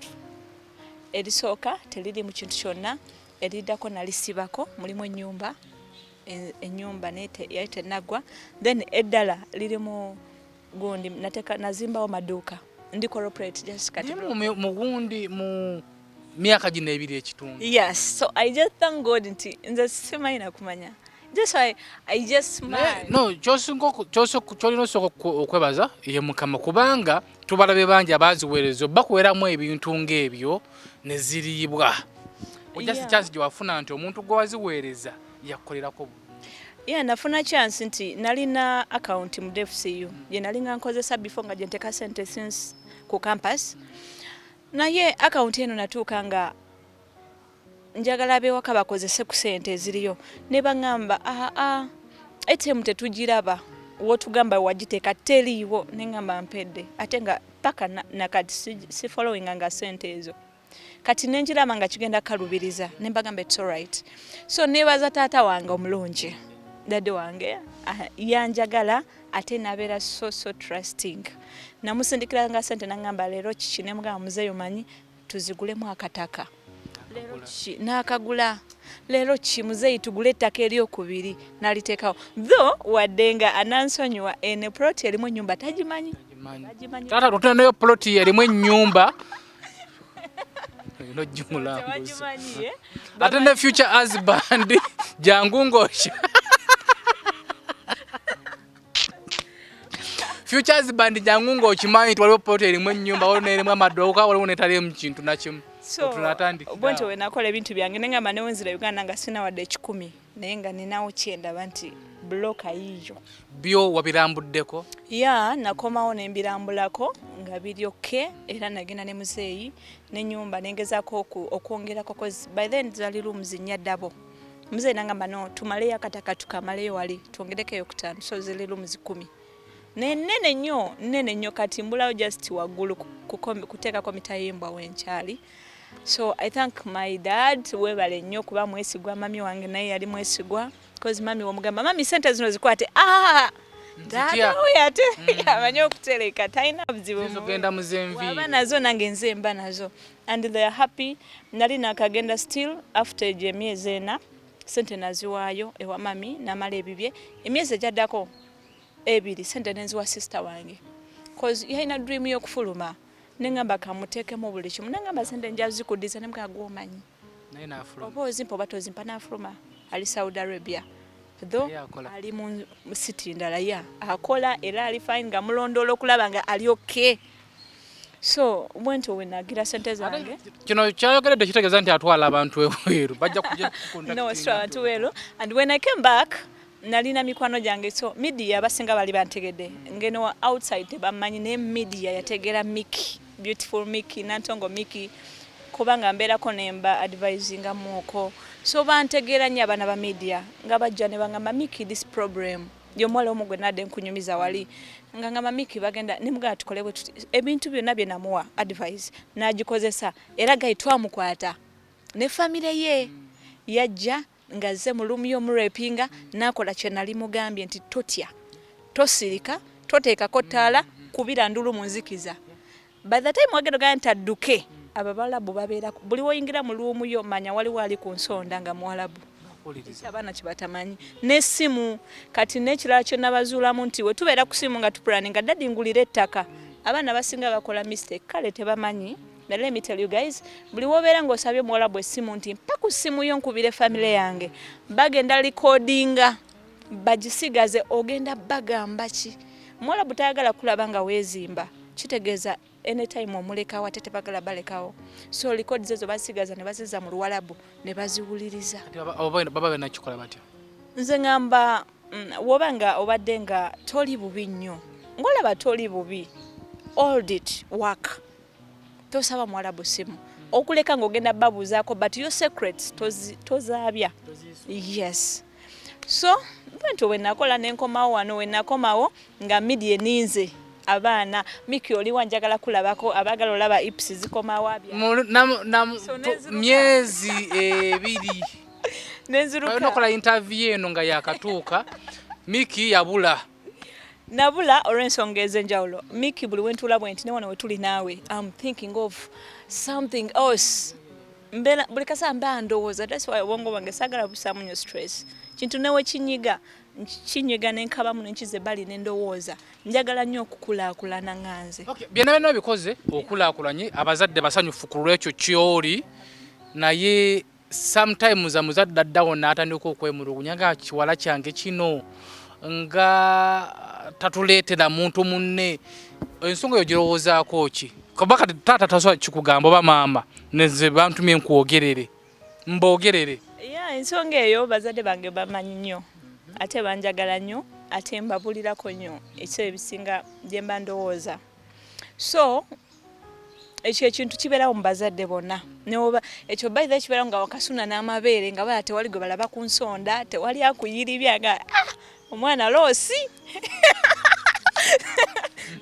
erisooka teriri mu kintu kyonna eriddako nalisibako mulimu ennyumba yali tenagwa then eddala lirimu gundi nazimbawo maduuka ndi corporate just kati mugundi mu myaka gino 2 ekitundu. Yes, so I just thank God nti nze simanyi kumanya. That's why I just smile. No, kyolina osooka okwebaza ye Mukama kubanga tubalabe bangi abaziweereza bakuweramu ebintu ng'ebyo ne ziriibwa. Ojja chance gye wafuna nti omuntu gwe waziweereza yakukolerako. Nafuna chance nti nalina account mu DFCU ye nalinga nkozesa before nga gye nteka sente since ku campus. Naye account eno natuuka nga njagala bewaka bakozese ku sente eziriyo ne baŋŋamba ATM tetugiraba wotugamba wagiteeka teriiwo neŋŋamba mpedde ate nga paka nakati si following nga sente ezo kati nenjiraba nga kigenda kalubiriza ne mbagamba it's alright. So nebaza taata wange omulungi dade wange yanjagala ate nabeera so trusting. Namusindikira nga sente naŋŋamba leero kiki ne mugamba muzeeyo manyi tuzigulemu akataka. Lero chi nakagula lero chi muzeyi tugule ettaka eryokubiri naliteekawo though waddenga anansonyiwa ene plot erimu ennyumba tagimanyi. Tata tutenayo plot erimu ennyumba no jumula ate ne future husband jangu ngosha future husband jangu ngokimanyi twaliwo plot erimu ennyumba waliwo erimu amaduuka waliwo netali mu kintu nakimu. So bwento we nakola ebintu byange nenga manewo nzira Uganda nga sina wadde 10 naye nga ninawo 9 banti bloka yiyo byo wabirambuddeko. Nakomawo nembirambulako nga biri okay era nagenda ne muzeeyi n'ennyumba nengezaako okwongerako cause by then zali rooms nyaddabo. Muzeeyi nangamba no tumaleyo akataka tukamaleyo wali twongereko eyokutaano so zili rooms 10 nene nnyo kati mbulawo just waggulu kuteekako mitayimbwa wenkyali. So I thank my dad webale nnyo kuba mwesigwa mami wange naye yali mwesigwa cause mami womugamba mami sente zino zikwate dada oyate amanyi okutereka talina buzibu zogenda muzenvi waba nazo nange nze mba nazo and they are happy. Nali nakagenda still after emyezi 4 sente naziwaayo ewa mami namala ebibye emyezi ejaddako 2 sente nenziwa sister wange cause yalina dream y'okufuluma nengamba kamuteekemu buli kimu nengamba sente njazikudiza nemukagwa omanyi naye nafuluma oba ozimpa oba tozimpa nafuluma ali Saudi Arabia though ali mu city ndala akola era ali fine nga mulondoola okulaba nga ali okay. So bwento wenagira sente zange kino kyayogeredde kitegeeza nti atwala abantu ebweru bajja kujja kukontaktinga no straight away and when I came back nalina mikwano jange so media basinga bali bantegedde ngeno outside bamanyi ne media yategera Miki beautiful Miki nantongo Miki kubanga mbeerako nemba advising amoko so bantegera nnyo abana ba media nga bajja ne bangamba Miki this problem yomwala omugwe nadde nkunyumiza wali nga ngamba Miki bagenda nimuga tukolebwe ebintu byonna bye namuwa advice nagikozesa era gaitwa mukwata ne family ye yajja ngaze mulumi omurepinga nakola kye nali mugambye nti totya tosirika toteekako ttaala kubira ndulu munzikiza. By the time wagenda ganta adduke ababalabu babeera buli woyingira mu luumu yo manya waliwo ali ku nsonda nga mwalabu abaana kibatamanyi n'essimu kati n'ekirala kyonna bazuulamu nti we tubeera ku simu nga tupulani nga dadi ngulira ettaka abaana basinga bakola mistake kale tebamanyi. But let me tell you guys, buli wobeera ng'osabye mwalabu essimu nti mpa ku ssimu yo nkubire family yange bagenda recordinga bagisigaze ogenda bagamba ki mwalabu tayagala kulaba nga weezimba kitegeeza anytime omuleka watete bagala balekawo so record zezo basigaza ne baziza mu Luwalabu ne baziwuliriza. Baba bena kikola batya nze ngamba wobanga obadde nga toli bubi nnyo ngolaba toli bubi hold it work tosaba mwalabu simu okuleka ng'ogenda babuzaako but your secrets tozaabya yes so point we nakola nenkomawo wano we nakomawo nga media eninze abaana Miki oli wanjagala kulabako abagala olaba ips zikomawo abya myezi ebiri nenziruka nokola interview eno nga yakatuuka Miki yabula nabula olw'ensonga ez'enjawulo Miki buli wentula bwenti ne wano wetuli naawe I'm thinking of something else mbela buli kasa mba ndowooza that's why obwongo bwange sagala busaamu nnyo stress kintu newe kinyiga nenkabamu nenkize bali nendowooza njagala nnyo okukulaakulana nganze byonna bikoze okulaakulanye abazadde basanyufu ku lwekyo kyoli naye sometimes amuzadde addawo n'atandika okwemulugunya nga kiwala kyange kino nga tatuleetera muntu munne ensonga eyo girowoozaako ki kabaka taata tasobola kikugamba oba maama nze bantumye nkwogerere mboogerere ensonga eyo bazadde bange bamanyi nnyo ate banjagala nnyo ate mbabulirako nnyo ekiseera ebisinga gye mba ndowooza so ekyo ekintu kibeerawo mu bazadde bonna neoba ekyo baitha kibeerawo nga wakasuna n'amabeere nga bala tewali gwe balaba ku nsonda tewali akuyiribya nga omwana loosi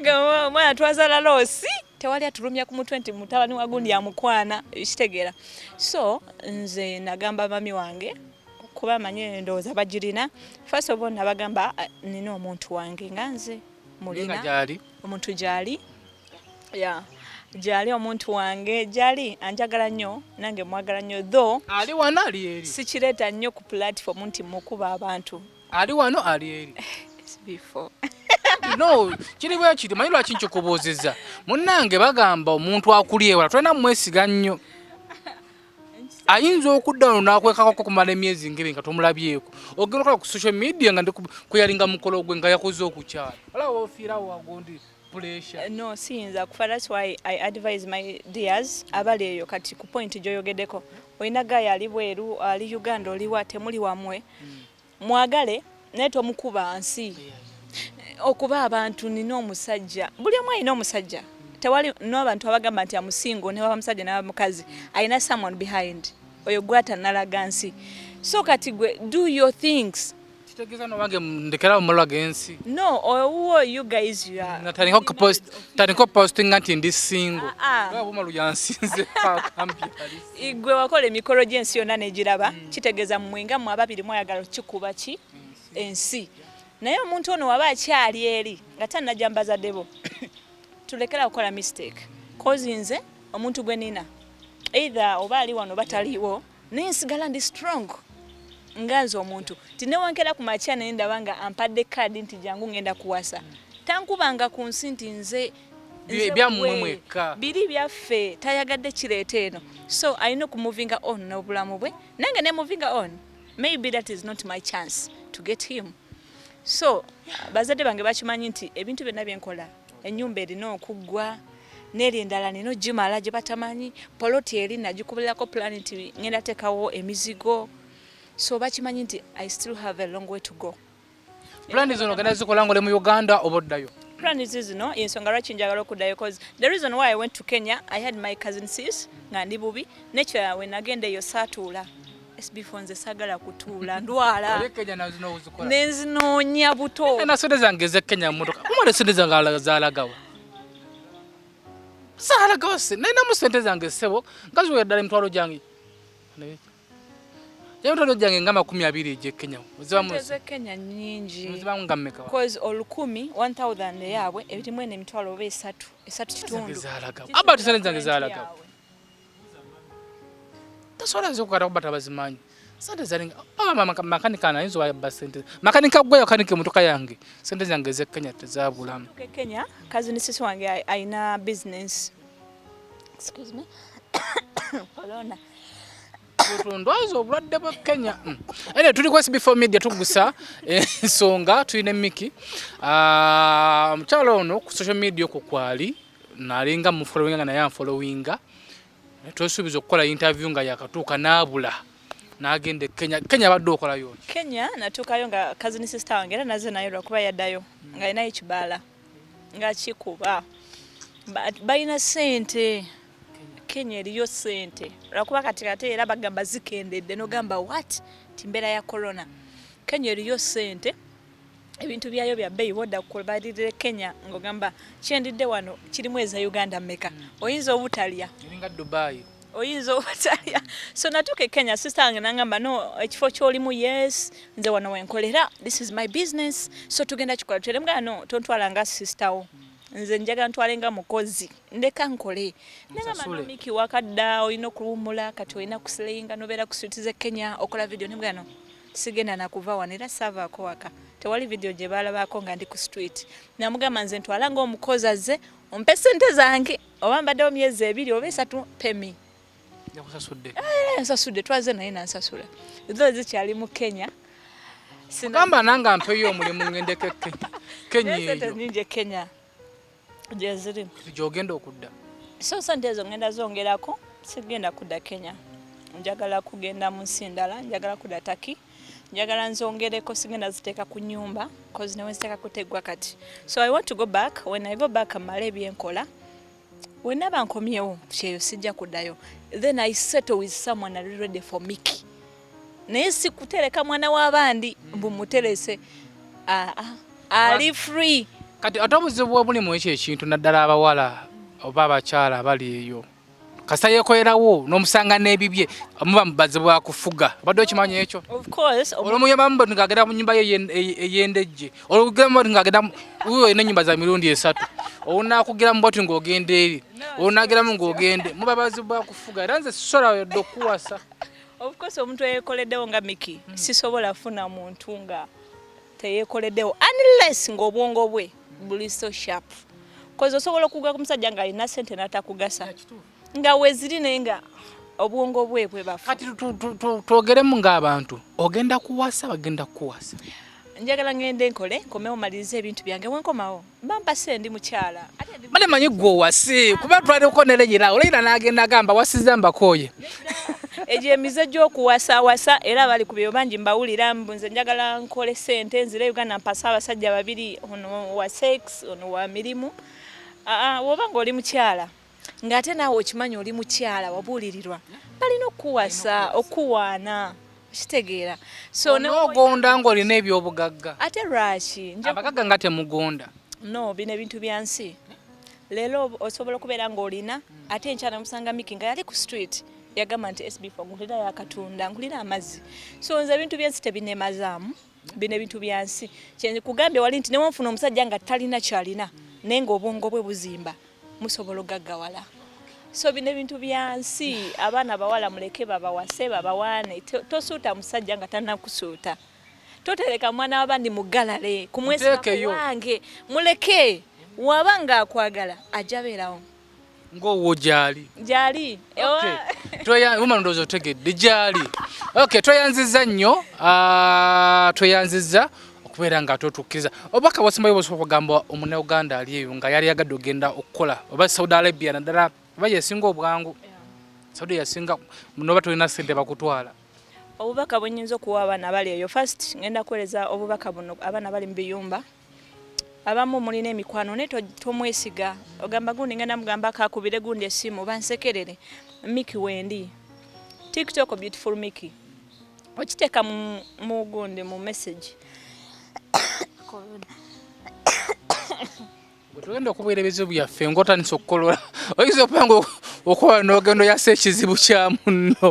nga omwana twazala loosi tewali atulumya ku mutwe nti mutabani wa gundi yamukwana ekitegeera so nze nagamba mami wange kuba manye ndowooza bagirina first of all nabagamba nina omuntu wange nga nze mulina omuntu gyali gyali omuntu wange gyali anjagala nnyo nange mwagala nnyo though ali wano ali eri sikireeta nnyo ku platform nti mukuba abantu ali wano ali eri SB4 no kiri bwe kiri manyi lwaki nkikubuuzizza munnange bagamba omuntu akuli ewala tulina mwesiga nnyo ayinza okudda n'akwekako kumala emyezi ng'ebiri nga tomulabyeko ogenda okola ku social media nga ndikuyalinga mukolo gwe nga yakoze okukyala olaba ofiirawo wagundi pressure no siyinza kufa that's why I advise my dears abali eyo kati ku point gyoyogeddeko olina gayi ali bweru ali Uganda oliwa temuli wamwe mwagale naye tomukuba nsi okuba abantu nina omusajja buli omu alina omusajja tewali n'abantu abagamba nti amusingo ne baba musajja n'aba mukazi alina someone behind oyo gwata nalaga nsi so kati gwe do your things kitegeza no wange ndekera omulwa gensi no owo you guys you are taniko posting anti ndi single baba malu yansinze akampya igwe wakola emikoro gy'ensi yonna negiraba kitegeza mwenga mu ababiri mwayagala kikuba ki ensi naye omuntu ono waba akyali eri nga tannajambaza debo tulekera okukola mistake cause nze omuntu gwe nina either oba ali wano bataliwo naye nsigala ndi strong nganze omuntu tinewankera ku makya naye ndaba nga ampadde kadi nti jangu ngenda kuwasa tankubanga ku nsi nti nze byamwemweka biri byaffe tayagadde kireeta eno so alina okumuvinga on n'obulamu bwe nange ne muvinga on maybe that is not my chance to get him so bazadde bange bakimanyi nti ebintu byonna byenkola ennyumba erina okuggwa n'eri endala nino gimala gye batamanyi poloti eri nagikubirirako plan nti ngenda teekawo emizigo so bakimanyi nti I still have a long way to go. Plan zino genda zikola ngole mu Uganda oboddayo. Plan zino ensonga lwaki njagala okuddayo cause the reason why I went to Kenya I had my cousin sis nga ndi bubi nekyo we nagenda eyo saatuula SB4 nze sagala kutuula ndwala ole Kenya nazino uzikola nenzinoonya buto na sode zange ze Kenya mmotoka umale sode zange zalagawa zalagawa se nina mu sente zange sebo ngazi we dala mtwalo jange Yamutalo jange ngama 20 je Kenya. Uziba mu Kenya nyingi. Uziba ngameka. Cause olukumi 1000 yawe ebitimwe ne mitwalo obe 3 kitundu. Aba tusane zange zalaga. Tasola zo kwara kubata bazimanyi. Sante zalinga. Mama makanika na inzo wa basente. Makanika gwe yakanike mutoka yange. Sente zange ze Kenya tezabulamu. Kenya kazi ni sisi wange aina business. Excuse me. Corona. Ndwazo obulwadde bwa Kenya. Ene tuli ku SB4 Media Tuggussa Enssonga tulina Miki. Mchalo ono ku social media ko kwali nalinga mu following na ya followinga. Tusubiza okukola interview nga yakatuuka nabula. Nagende Kenya badde okola yo. Kenya natukayo nga cousin sister wange era naze nayo kuba yaddayo nga ina ekibala nga kikuba. Bayina sente. Kenya eriyo sente. Lwakuba kati era bagamba zikendedde no gamba what? Timbera ya corona. Kenya eriyo sente ebintu byayo bya bei woda kubalirire Kenya ngogamba kyendidde wano kirimu eza Uganda meka oyinza obutalya iringa Dubai oyinza obutalya so natuke Kenya sister wange nangamba no ekifo kyolimu yes nze wano wenkolera this is my business so tugenda kikola tulemga no tontwala nga sister wo nze njaga ntwalenga mukozi ndeka nkole nangamba no Miki wakadda oyina okuwumula kati oyina kusilinga nobera kusutize Kenya okola video nembwa no sigenda nakuva wanera sava ko waka tewali video gye balabako nga ndi ku street namugamba nze ntwala nga omukozi azze ompe sente zange oba mbaddewo myezi 2 oba 3 pemi yakusasudde nsasudde twaze naye nansasula zo zikyali mu Kenya gamba nanga mpeyo omulimu ngendeke Kenya sente nyingi Kenya jeziri gyogenda okudda so sente ezo ngenda zongerako sigenda kudda Kenya njagala kugenda mu nsi ndala njagala kudda Turkey njagala nzongereko sigenda ziteeka ku nyumba cause newe ziteeka kutegwa kati so I want to go back when I go back amale byenkola when naba nkomyewo kyeyo sijja kuddayo then I settle with someone ready for Miki naye sikutereka mwana w'abandi mbumuterese ali free kati atabuzibu obuli mu ekyo ekintu naddala abawala oba abakyala abali eyo kasa yekoyerawo n'omusanga n'ebibye amuba mubazi bwa kufuga obadde okimanyi ekyo of course olumuyamba mbo ngagenda mu nyumba ye eyendejje olugamba ngagenda uyo ine nyumba za mirundi 3 ona kugira mboti ngogende eri ona gira mu ngogende mubabazi bwa kufuga ranze sora dokuwasa of course omuntu yekoleddewo nga Miki sisobola funa muntu nga teyekoleddewo unless ng'obwongo bwe buli so sharp cause osobola okuga ku musajja nga alina sente n'atakugasa nga weziri naye nga obwongo bwe bafu kati twogeremu ng'abantu ogenda kuwasa bagenda kuwasa njagala ngende nkole nkomewo maliriza ebintu byange wenkomawo mbampa sendi mukyala male manyi gwe owase kuba twaleko nerejera oleyira n'agenda agamba wasiza mbakoye ejo emize gy'okuwasawasa era bali ku byo bangi mbawulira nze njagala nkole sente nzire Uganda mpasa abasajja babiri ono wa sex ono wa mirimu woba ng'oli mukyala ng'ate naawe okimanyi oli mukyala wabuulirirwa balina okuwasa okuwaana kitegeera so n'ogonda ng'olina ebyobugagga ate lwaki abagagga nga temugonda no bino ebintu byansi leero osobola okubeera ng'olina ate enkyala musanga Miki nga yali ku street yagamba nti SB4 ngulira yakatunda ngulira amazzi so nze ebintu byansi tebinemazaamu bino ebintu byansi kyenzi kugambye wali nti newonfuna omusajja nga talina kyalina naye ng'obwongo bwe buzimba musobola ogaggawala so bino ebintu byansi abaana bawala muleke babawase babawaane tosuuta musajja nga tanakusuuta totereka mwana w'abandi mugalale kumwesiga wange muleke waba nga akwagala ajabeerawo ng'owo gyali okay. Ndozo tegedde gyali okay tweyanziza nnyo tweyanziza okubeera nga totukkiza obaka wasimbayo bose okugamba omune Uganda ali eyo nga yali yagadde ogenda okukola oba Saudi Arabia naddala oba yesinga obwangu Saudi yasinga noba tulina sente bakutwala obubaka bwenyinza okuwa abaana bali eyo first ngenda kuweleza obubaka buno abaana bali mu biyumba abamu mulina emikwano ne tomwesiga ogamba gundi ngenda mugamba akakubire gundi esimu bansekerere Miki wendi TikTok beautiful Miki okiteeka mu gundi mu message tugenda okubeera ebizibu byaffe ng'otandisa okukolola oyinza okubanga okuba n'ogendo yasa ekizibu kya munno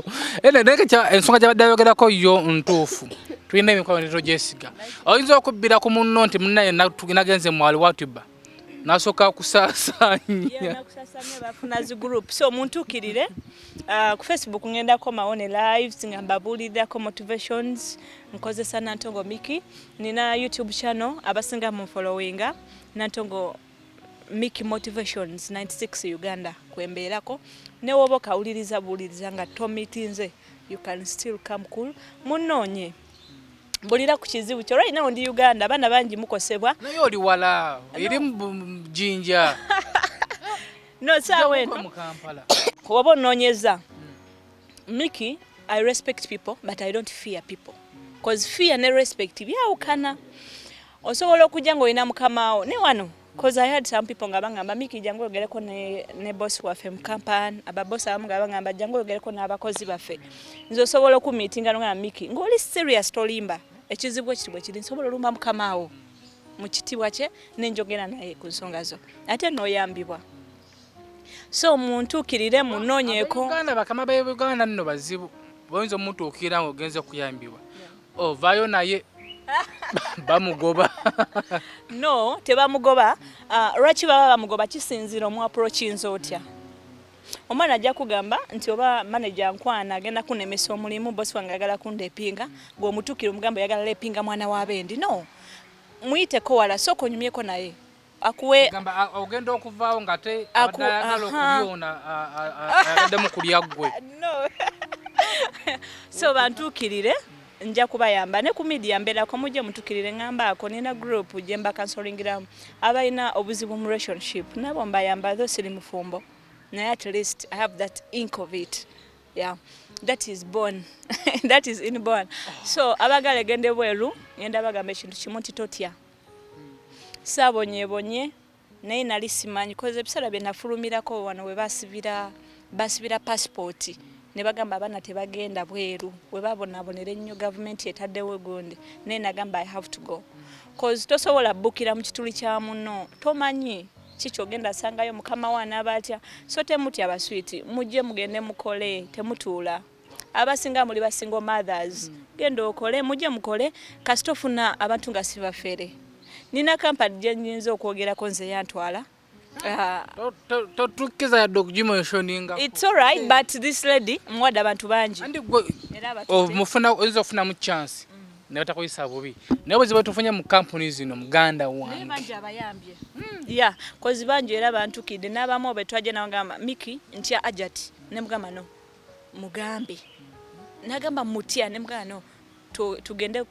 ensonga gyabadde ayogerako yo ntuufu tulina emikwano netogyesiga oyinza okubbira ku munno nti munnaye nagenze mwali watuba nasooka kusaasaanya bafuna zi group so muntuukirire ku Facebook ngenda komawo ne lives nga mbabuulirirako motivations nkozesa Nantongo Miki nina YouTube channel abasinga mu followinga Nantongo Miki Motivations 96 Uganda kwembeerako ne woba okawuliriza buuliriza nga tomitinze you can still come cool munoonye bulira ku kizibu kyo right now ndi Uganda abaana bangi mukosebwa naye oli wala eri jinja no saweno woba onoonyeza Miki I respect people but I don't fear people because fear ne respect byawukana osobola okujja ng'olina mukamaawo ne wano because I had some people nga bangamba Miki jangu ogereko ne boss waffe mu company ababoss abamu nga bangamba jangu ogereko n'abakozi baffe nze osobola okumiitinga nga Miki ng'oli serious tolimba ekizibu ekitibwa kiri nsobola olumba mukamaawo mu kitiibwa kye nenjogera naye ku nsonga zo ate n'oyambibwa so omuntuukirire munoonyeeko bakama ba Uganda nno bazibu boyinza omutuukira ng'ogenze kuyambibwa ovaayo naye bamugoba no tebamugoba lwaki baba bamugoba kisinziira omu approachinze otya omwana ajja kugamba nti oba manager nkwana agenda kunemesa omulimu bosi wange agala kundepinga ng'omutuukira omugamba oyagala lepinga mwana w'abendi no muyiteko wala sooka onyumyeko naye akuwe gamba ogenda okuvaawo nga te adayagala okubyona agaddemu kulya ggwe no so bantuukirire nja kubayamba ne ku media mbeerako mujje mutukirire ngambaako nina group gye mba counselingiramu abalina obuzibu mu relationship nabo mbayamba tho siri mufumbo naye at least I have that ink of it yeah that is born that is inborn so abagale gende bweru ngenda bagamba ekintu kimu nti totya sabonyebonye naye nali simanyi koze ebiseera bye nafulumirako wano we basibira passport ne bagamba abana tebagenda bweru we babonabonera ennyo government etaddewo gundi naye nagamba I have to go cause tosobola bukira mu kituli kya muno tomanyi kikyogenda sangayo mukama wana abatya so temutya abaswiti mujje mugende mukole temutuula abasinga muli basingo mothers genda okole mujje mukole kasitofuna abantu nga sibafere nina kampani gye nyinza okwogerako nze yantwala totukiza yadde okugimotioninga it's all right but this lady mwada abantu bangi mufuna oyinza okufunamu chance naye takoyisa bubi naye bwe ziba tufunye mu kampuni zino muganda wange bangi abayambye yeah kozi bangi era bantukidde n'abamu obetwaje nabagamba miki ntya ajati ne mugamba no mugambe nagamba mutya ne mugamba no tugende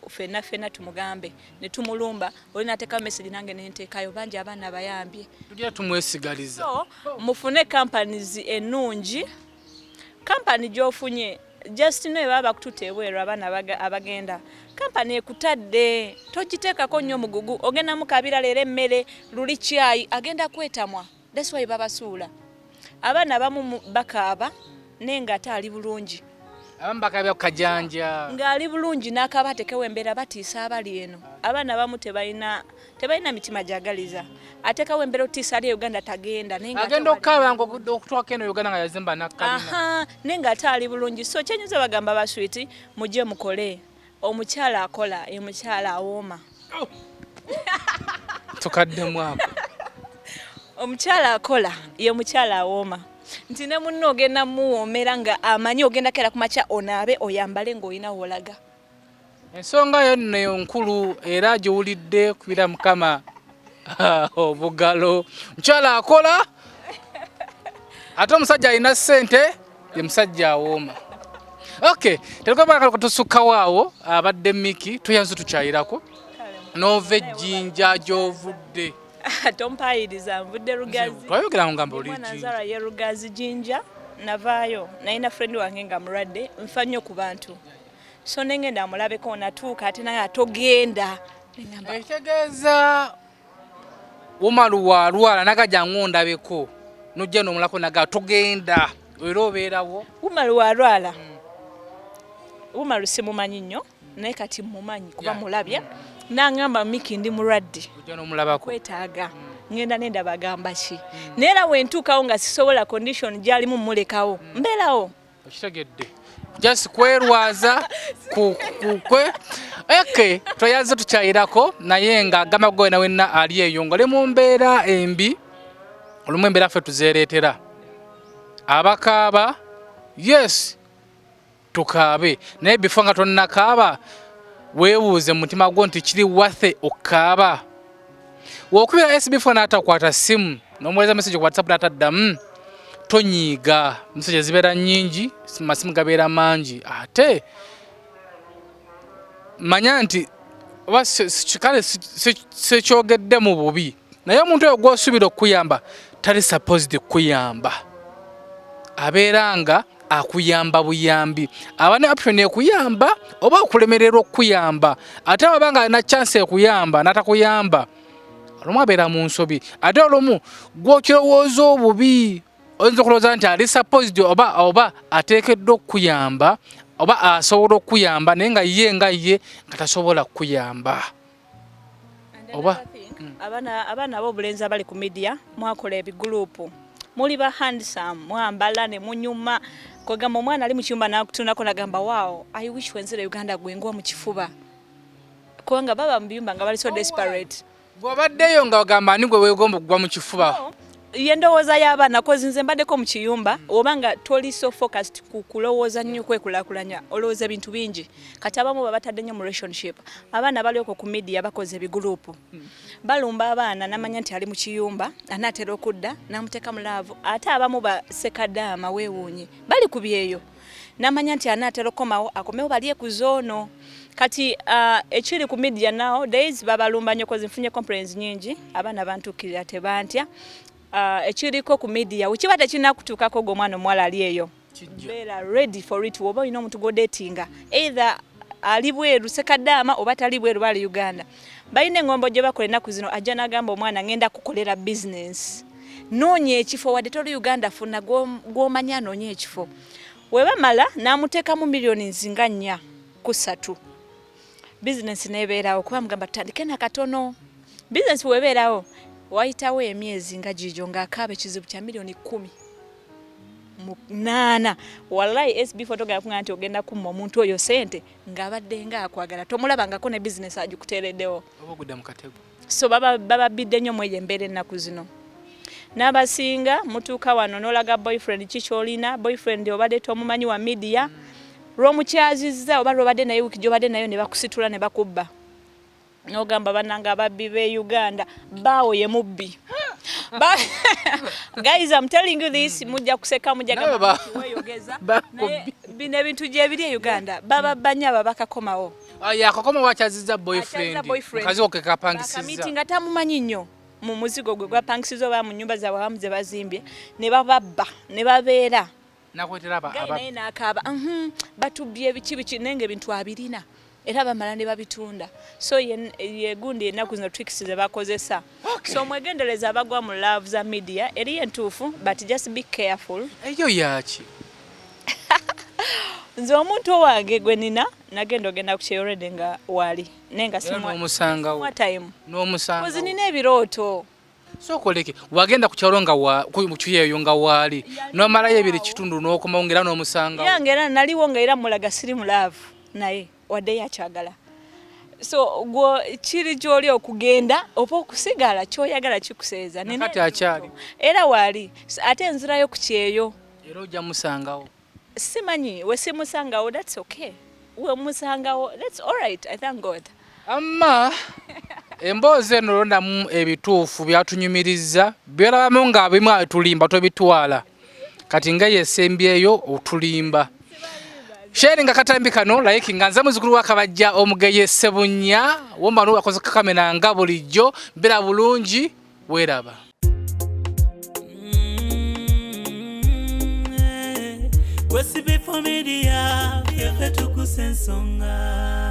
fena tumugambe ne tumulumba olina ateka message nange nentekayo bangi abana abayambye tujja tumwesigaliza so mufune companies enungi company gyofunye just no baba kututeebwera abana abagenda company ekutadde tojiteekako nnyo mugugu ogenda mukabira leero emmere luli chai agenda kwetamwa that's why baba suula abana abamu bakaaba nenga ataali bulungi abambakabya kajanja ngali bulungi nakaba tekewe embera batiisa abali eno abana abamu tebalina mitima jagaliza atekawe embera otiisa ali Uganda tagenda nenga agenda okaba ngo okutwaka eno Uganda nga yazimba nakalina nenga ataali bulungi so kyenyiza bagamba baswiti mujje mukole omukyala akola omukyala awooma tukaddemu ako omukyala akola ye mukyala awooma nti ne munno ogenda muwoomera nga amanyi ogenda kera kumacha onaabe oyambale ng'olina wolaga ensonga yonno nkulu era giwulidde kubira mukama obugalo mukyala akola ate omusajja alina ssente ye musajja awooma okay terukwebaka kutusukkawo awo abadde miki tuyanze tukyayirako nova ejjinja gy'ovudde tompayiriza nvudde Rugazi twayogera ngamba oli Nazara ye Rugazi jinja navaayo nayina friend wange nga mulwadde nfa nnyo ku bantu so nengenda amulabeko natuuka ate naye atogenda ekitegeeza Wooma nagajja ng'ondabeko nojja n'omulako naga togenda era obeerawo Wooma Wooma simumanyi nnyo naye kati mumanyi kuba mulabya nangamba miki ndi mulwadde kwetaaga ngenda nenda bagamba ki neera wentuukawo nga sisobola condition gyalimu mulekawo mbeerawo okitegedde just kwerwaza kukwe okay twayaze tukyayirako naye nga agamba gwe wenna ali eyo ngole mu mbeera embi olumu embeera ffe tuzeereetera abakaaba yes tukaabe naye bifo nga tonnakaaba weebuuze mu mutima gwo nti kiri wathe okaaba wokubira SB4 n'atakwata simu n'omuweereza message ku WhatsApp n'ataddamu tonyiiga message zibeera nnyingi masimu gabeera mangi ate manya nti oba kale sikyogedde mu bubi naye omuntu oyo gw'osuubira okuyamba tali supposed kuyamba abeera nga akuyamba buyambi abane option ekuyamba oba okulemererwa okuyamba ate abanga alina chance ekuyamba natakuyamba olumu abeera mu nsobi ate olumu gw'okirowooza obubi oyinza okulowooza nti ali supposed oba ateekeddwa okuyamba oba asobola okuyamba naye nga ye nga tasobola kuyamba oba abaana ab'obulenzi abali ku media mwakola ebigurupu muli ba handsome mwambala ne munyuma kwegamba omwana ali mu kiyumba nakutunako nagamba waawo I wish wenzira Uganda gwengwa mu kifuba kubanga baba mu biyumba nga bali so desperate bw'obaddeyo nga ogamba ani gwe weegomba okugwa mu kifuba yendowooza y'abaana kozi nze mbaddeko mu kiyumba obanga toli so focused ku kulowooza nnyo kwekulaakulanya olowooza ebintu bingi kati abamu babatadde nnyo mu relationship abaana bali okwo ku media bakoze ebigurupu balumba abaana namanya nti ali mu kiyumba anaatera okudda namuteeka mu laavu ate abamu basekadaama weewuunye bali ku byeyo namanya nti anaatera okomawo akomewo balye ku zoono kati ekiri ku media now days babalumba nnyo kozi nfunye complaints nyingi abaana bantuukirira tebantya ekiriko ku media ukiba tekinakutuukako g'omwana omuwala ali eyo beera ready for it woba olina omuntu godatinga either ali bweru sekadaama oba tali bweru bali Uganda balina engombo gye bakola ennaku zino ajja n'agamba omwana ngenda kukolera business noonya ekifo wadde toli Uganda funa gw'omanya anoonya ekifo we bamala n'amuteekamu miliyoni nzinga 4 ku 3 business nebeerawo kuba mugamba tutandike nakatono business webeerawo wayitawo emyezi nga gijo ng'akaaba ekizibu kya miliyoni 18 wallahi SB4 togera kuŋŋamba nti ogenda kumma omuntu oyo sente ng'abadde ng'akwagala tomulabangako ne business agikuteereddewo obagudde mu katego so bababidde nnyo mweye embeera ennaku zino n'abasinga mutuuka wano n'olaga boyfriend kikyolina boyfriend obadde tomumanyi wa media lw'omukyazizza oba lw'obadde naye wiki gy'obadde nayo ne bakusitula ne bakubba n'ogamba bannanga ababbi b'e Uganda baawo ye mubbi guys I'm telling you this mujja kuseka mujja gamba weyogeza bino ebintu gye biri e Uganda bababanya babakakomawo yakakoma wakyazizza boyfriend kazi oke kapangisiza meeting atamumanyi nnyo mu muzigo gwe gwapangisiza oba mu nnyumba zaabwe abamu ze bazimbye ne bababba ne babeera nakwetera naye n'akaaba batubbye biki naye ng'ebintu abirina era bamala ne babitunda so ye gundi ennaku zino tricks ze bakozesa so mwegendereza abagwa mu love za media eri entuufu but just be careful eyo yaki nze omuntu owange gwe nina nagenda ogenda ku kyeyolede nga wali nenga simusangawo n'omusanga kozi nina ebirooto sokoleke wagenda ku kyalo nga kuyeyo nga waali n'omalayo ebiri kitundu n'okomawo ngera n'omusangawo yange era naliwo nga era mulaga siri mu love naye wadde yakyagala so gwe kiri gy'oli okugenda oba okusigala kyoyagala kikuseeza kati akyali era waali ate enzirayo ku kyeyo era ojja musangawo simanyi we simusangawo that's okay we musangawo that's all right I thank God amma emboozi eno londamu ebituufu byatunyumiriza byolabamu nga bimu atulimba tobitwala kati nga yesembyeyo otulimba sharing nga katambi kano like nga nze muzukulu wa Kabajja omugeye Sebunya Wooma no akoze kamera nga bulijjo bera bulungi weraba SB4 Media, Tuggussa Enssonga.